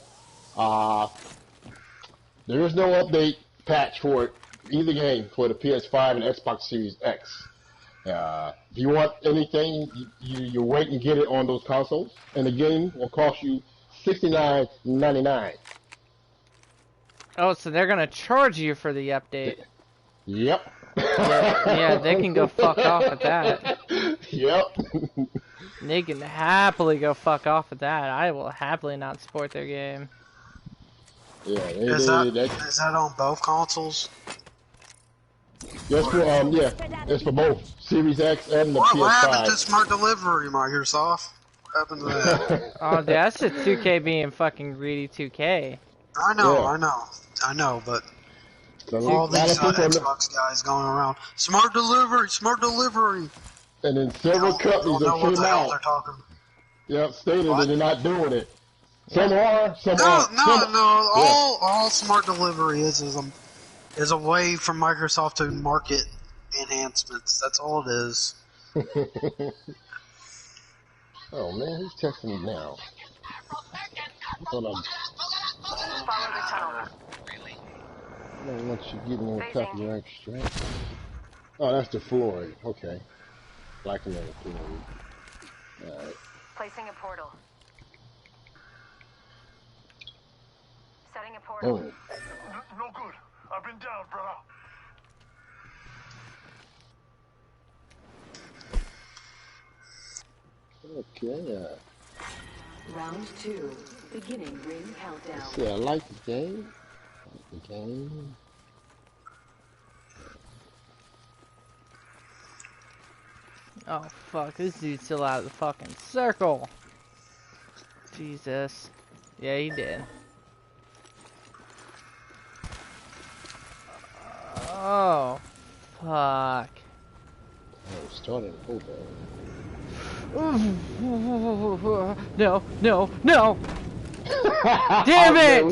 there is no update patch for either game for the PS5 and Xbox Series X. If you want anything, you wait and get it on those consoles, and the game will cost you $69.99. Oh, so they're gonna charge you for the update? Yep. Yeah, they can go fuck off with that. Yep. They can happily go fuck off with that. I will happily not support their game. Yeah, is that on both consoles? Yes, it's for both Series X and the PS5. What happened to Smart Delivery, Microsoft? What happened to that? Oh, dude, that's just 2K being fucking greedy 2K. I know, but all these Xbox guys going around, Smart Delivery. And then several companies that came out. Yep, stated that they're not doing it. Some are, some aren't. No. All Smart Delivery is a way for Microsoft to market enhancements. That's all it is. Oh man, who's texting me now? Hold on. Follow the tunnel. I don't want you getting on copyright strike. Oh, that's the Floyd. Okay. Like another Floyd. Alright. Placing a portal. Setting a portal. Oh. No good. I've been down, brother. Okay, Round 2. Beginning ring countdown. see, I like the game. Oh fuck, this dude's still out of the fucking circle. Jesus. Yeah, he did. Oh, fuck. Oh, starting to pull No, no, no! Damn it!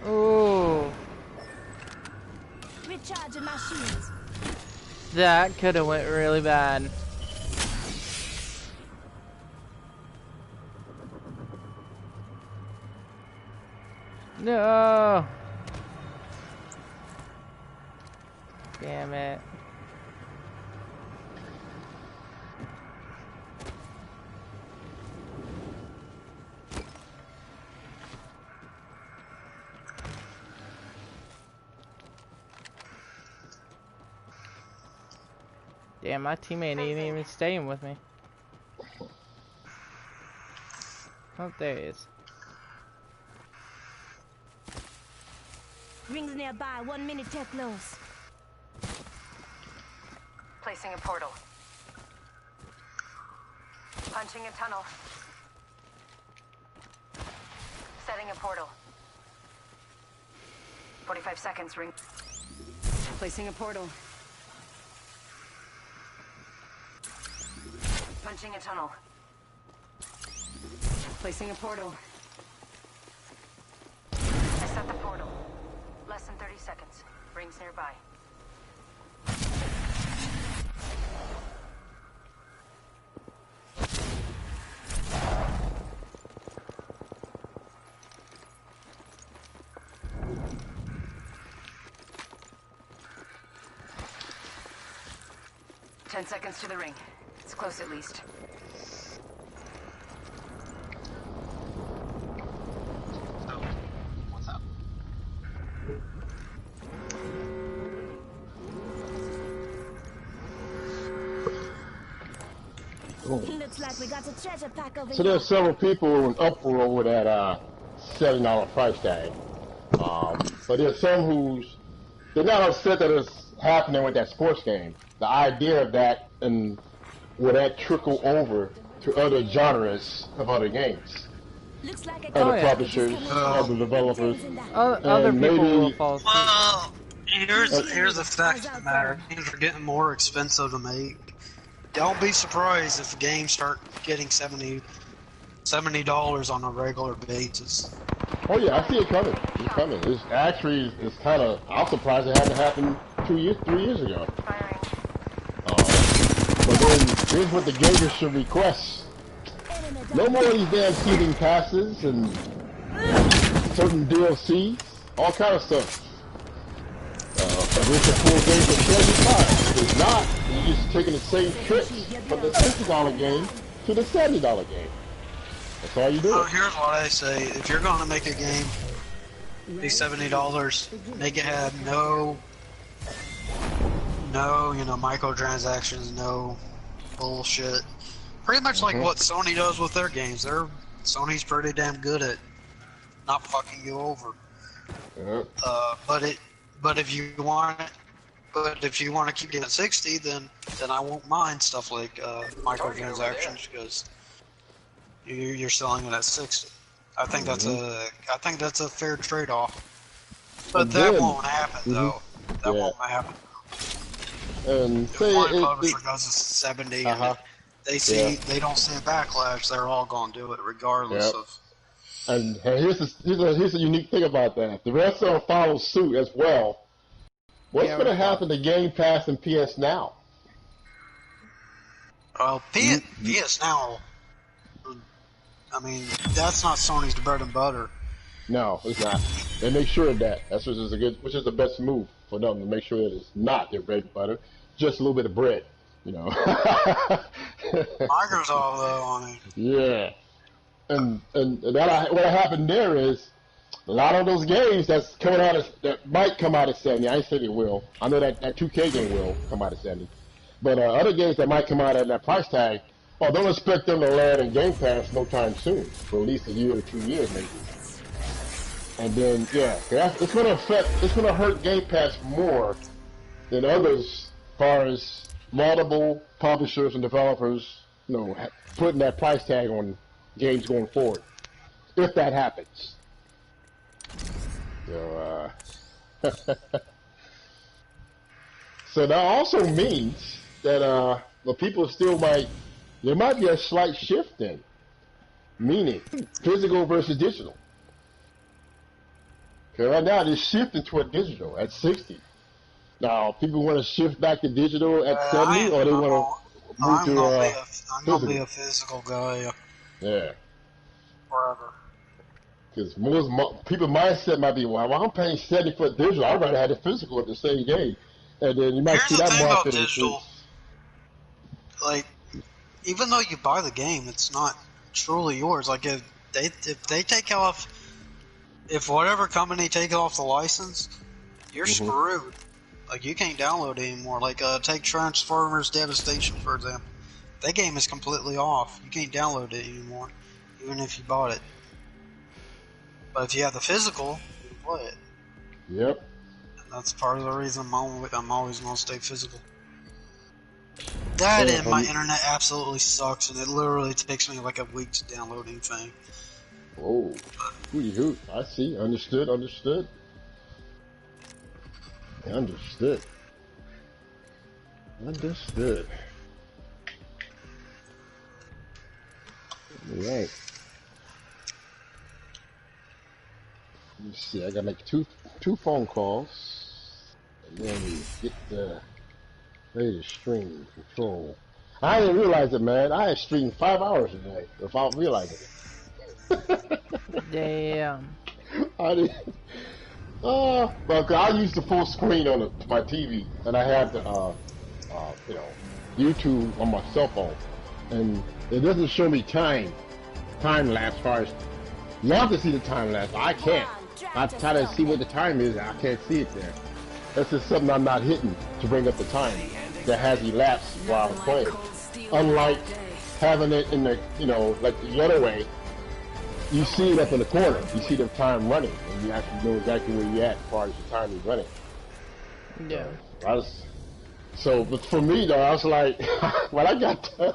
Oh. Recharging my shields. That could have went really bad. No. Damn it. Damn, my teammate ain't even staying with me. Oh, there he is. Rings nearby, 1 minute till close. Placing a portal. Punching a tunnel. Setting a portal. 45 seconds, ring. Placing a portal. Punching a tunnel. Placing a portal. I set the portal. Less than 30 seconds. Rings nearby. Ten seconds to the ring. It's close at least. What's up? Looks like we got a treasure pack over So here. there's several people in uproar over that $70 price tag. But there's some they're not upset that it's happening with that sports game. The idea of that and will that trickle over to other genres of other games, Looks like other publishers, other developers, Other and people maybe will fall asleep. Well, here's the fact of the matter. Games are getting more expensive to make. Don't be surprised if games start getting $70 on a regular basis. Oh yeah, I see it coming. It's coming. It's actually, it's kind of, I'm surprised it hasn't happened 3 years ago. But then, here's what the gamers should request. No more of these damn season passes and certain DLCs, all kind of stuff. If it's a full game for $75. If not, you're just taking the same trick from the $60 game to the $70 game. That's all you do. So here's what I say: if you're going to make a game be $70, make it have no microtransactions, no bullshit. Pretty much like what Sony does with their games. Sony's pretty damn good at not fucking you over. But if you want to keep it at 60, then I won't mind stuff like microtransactions because you're selling it at 60. I think that's a fair trade-off. But that won't happen though. That won't happen. And if one publisher does a 70, and they don't see a backlash, they're all gonna do it regardless of. And here's the unique thing about that. The rest of them follow suit as well. What's going to happen to Game Pass and PS Now? Well, PS Now. I mean, that's not Sony's bread and butter. No, it's not. They make sure of that. That's which is the best move for them to make sure that it's not their bread and butter, just a little bit of bread, you know. Microsoft though on it. Yeah, and what happened there is a lot of those games that might come out at 70. I ain't say they will. I know that 2K game will come out at 70, but other games that might come out at that price tag. Oh, don't expect them to land in Game Pass no time soon, for at least a year or 2 years maybe. And then, it's going to hurt Game Pass more than others as far as multiple publishers and developers putting that price tag on games going forward, if that happens. So, so that also means that the people still there might be a slight shift in, meaning physical versus digital. Because right now they're shifting toward digital at 60. Now people want to shift back to digital at 70, or they want to move to I'm gonna be a physical guy Yeah. forever. Because most people mindset might be, well, I'm paying 70 for digital. I'd rather have the physical at the same game, and then you might Here's see the that thing about market digital. increase. Like, even though you buy the game, it's not truly yours. Like, if they take off, if whatever company takes off the license, you're screwed. Like, you can't download it anymore. Like, take Transformers Devastation, for example. That game is completely off. You can't download it anymore, even if you bought it. But if you have the physical, you can play it. Yep. And that's part of the reason I'm always going to stay physical. That and my internet absolutely sucks, and it literally takes me like a week to download anything. Oh, hooty hoot. I see. Understood. Understood. Understood. Understood. All right. Let me see. I gotta make two phone calls, and then we get ready to stream control. I didn't realize it, man. I had streamed 5 hours today without realizing it. Damn. I didn't. Well, I used the full screen on my TV, and I had the YouTube on my cell phone, and it doesn't show me time lapse. As far as y'all can see the time lapse, I can't. I try to see what the time is, and I can't see it there. That's just something I'm not hitting to bring up the time that has elapsed while I'm playing. Unlike having it in the, like the other way, you see it up in the corner. You see the time running, and you actually know exactly where you're at as far as the time is running. Yeah. But for me though, I was like, when I got done,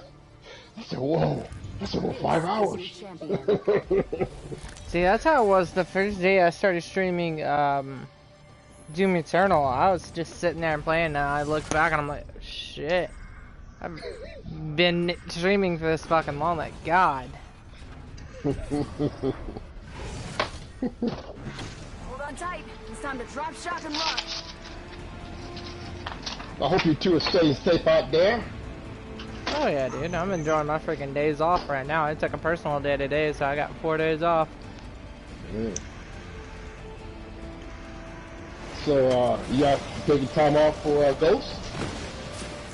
I said, whoa, that's over 5 hours. See, that's how it was the first day I started streaming Doom Eternal. I was just sitting there and playing, and I looked back and I'm like, shit. I've been streaming for this fucking long, like, God. Hold on tight. It's time to drop, shock, and run. I hope you two are staying safe out there. Oh yeah, dude. I'm enjoying my freaking days off right now. I took a personal day today, so I got 4 days off. So, you guys taking time off for Ghost?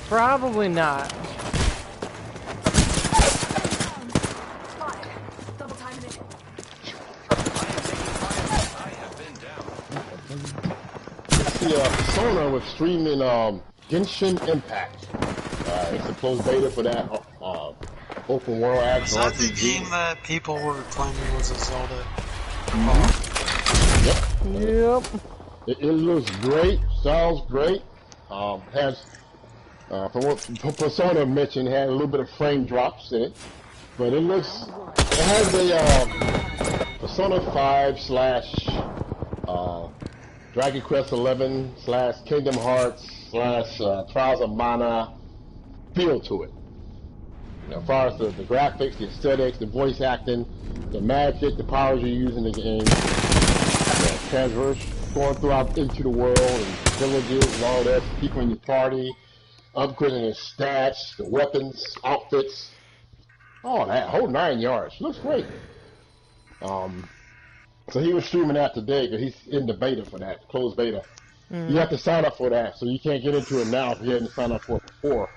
Probably not. Double timing it. I have been down. Persona was streaming Genshin Impact. It's a closed beta for that open world action RPG. Was that the game that people were claiming was a Zelda? Yep. It looks great, sounds great. Has from what Persona mentioned, had a little bit of frame drops in it, but it has a Persona 5 / Dragon Quest 11 / Kingdom Hearts / Trials of Mana feel to it. As far as the graphics, the aesthetics, the voice acting, the magic, the powers you use in the game, the transverse going throughout into the world and villages and all that, people in your party, upgrading their stats, the weapons, outfits, all that, whole 9 yards. Looks great. So he was streaming that today because he's in the beta for that, closed beta. You have to sign up for that, so you can't get into it now if you hadn't signed up for it before.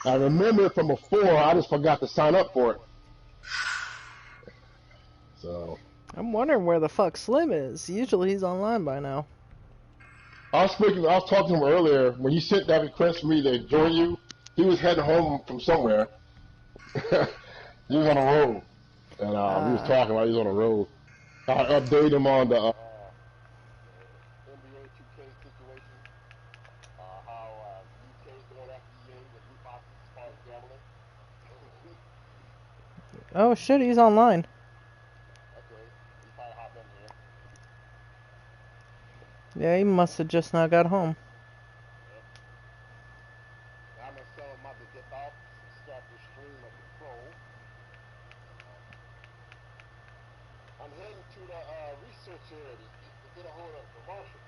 I remember it from before, I just forgot to sign up for it. So I'm wondering where the fuck Slim is. Usually he's online by now. I was talking to him earlier. When you sent that request for me to join you, he was heading home from somewhere. He was on the road. And we was talking while he was on the road. I updated him on the NBA 2K situation. How UK is going after EA with loot boxes as far as gambling. Oh shit, he's online. Okay, he probably hopped in here. Yeah, he must have just now got home. Yep. Now I'm gonna tell him about to get off, start the stream of the pro. I'm heading to the research area to get a hold of the commercial.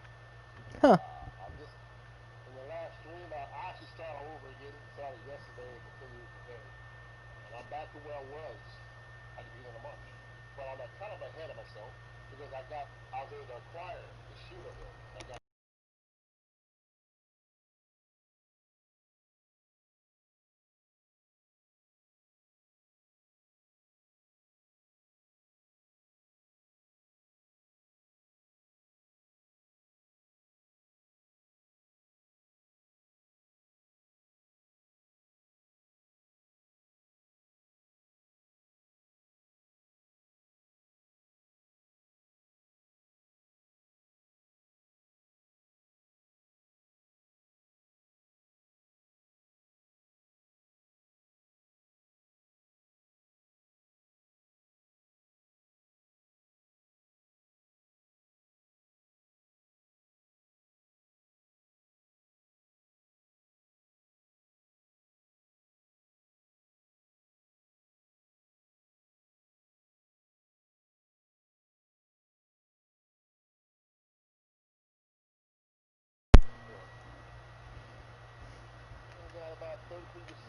Huh. I'm just in the last stream. I actually started over again. Started yesterday and continued today. And I'm back to where I was at the beginning of the month. But I'm kind of ahead of myself because I was able to acquire the shooter here. I got about 33%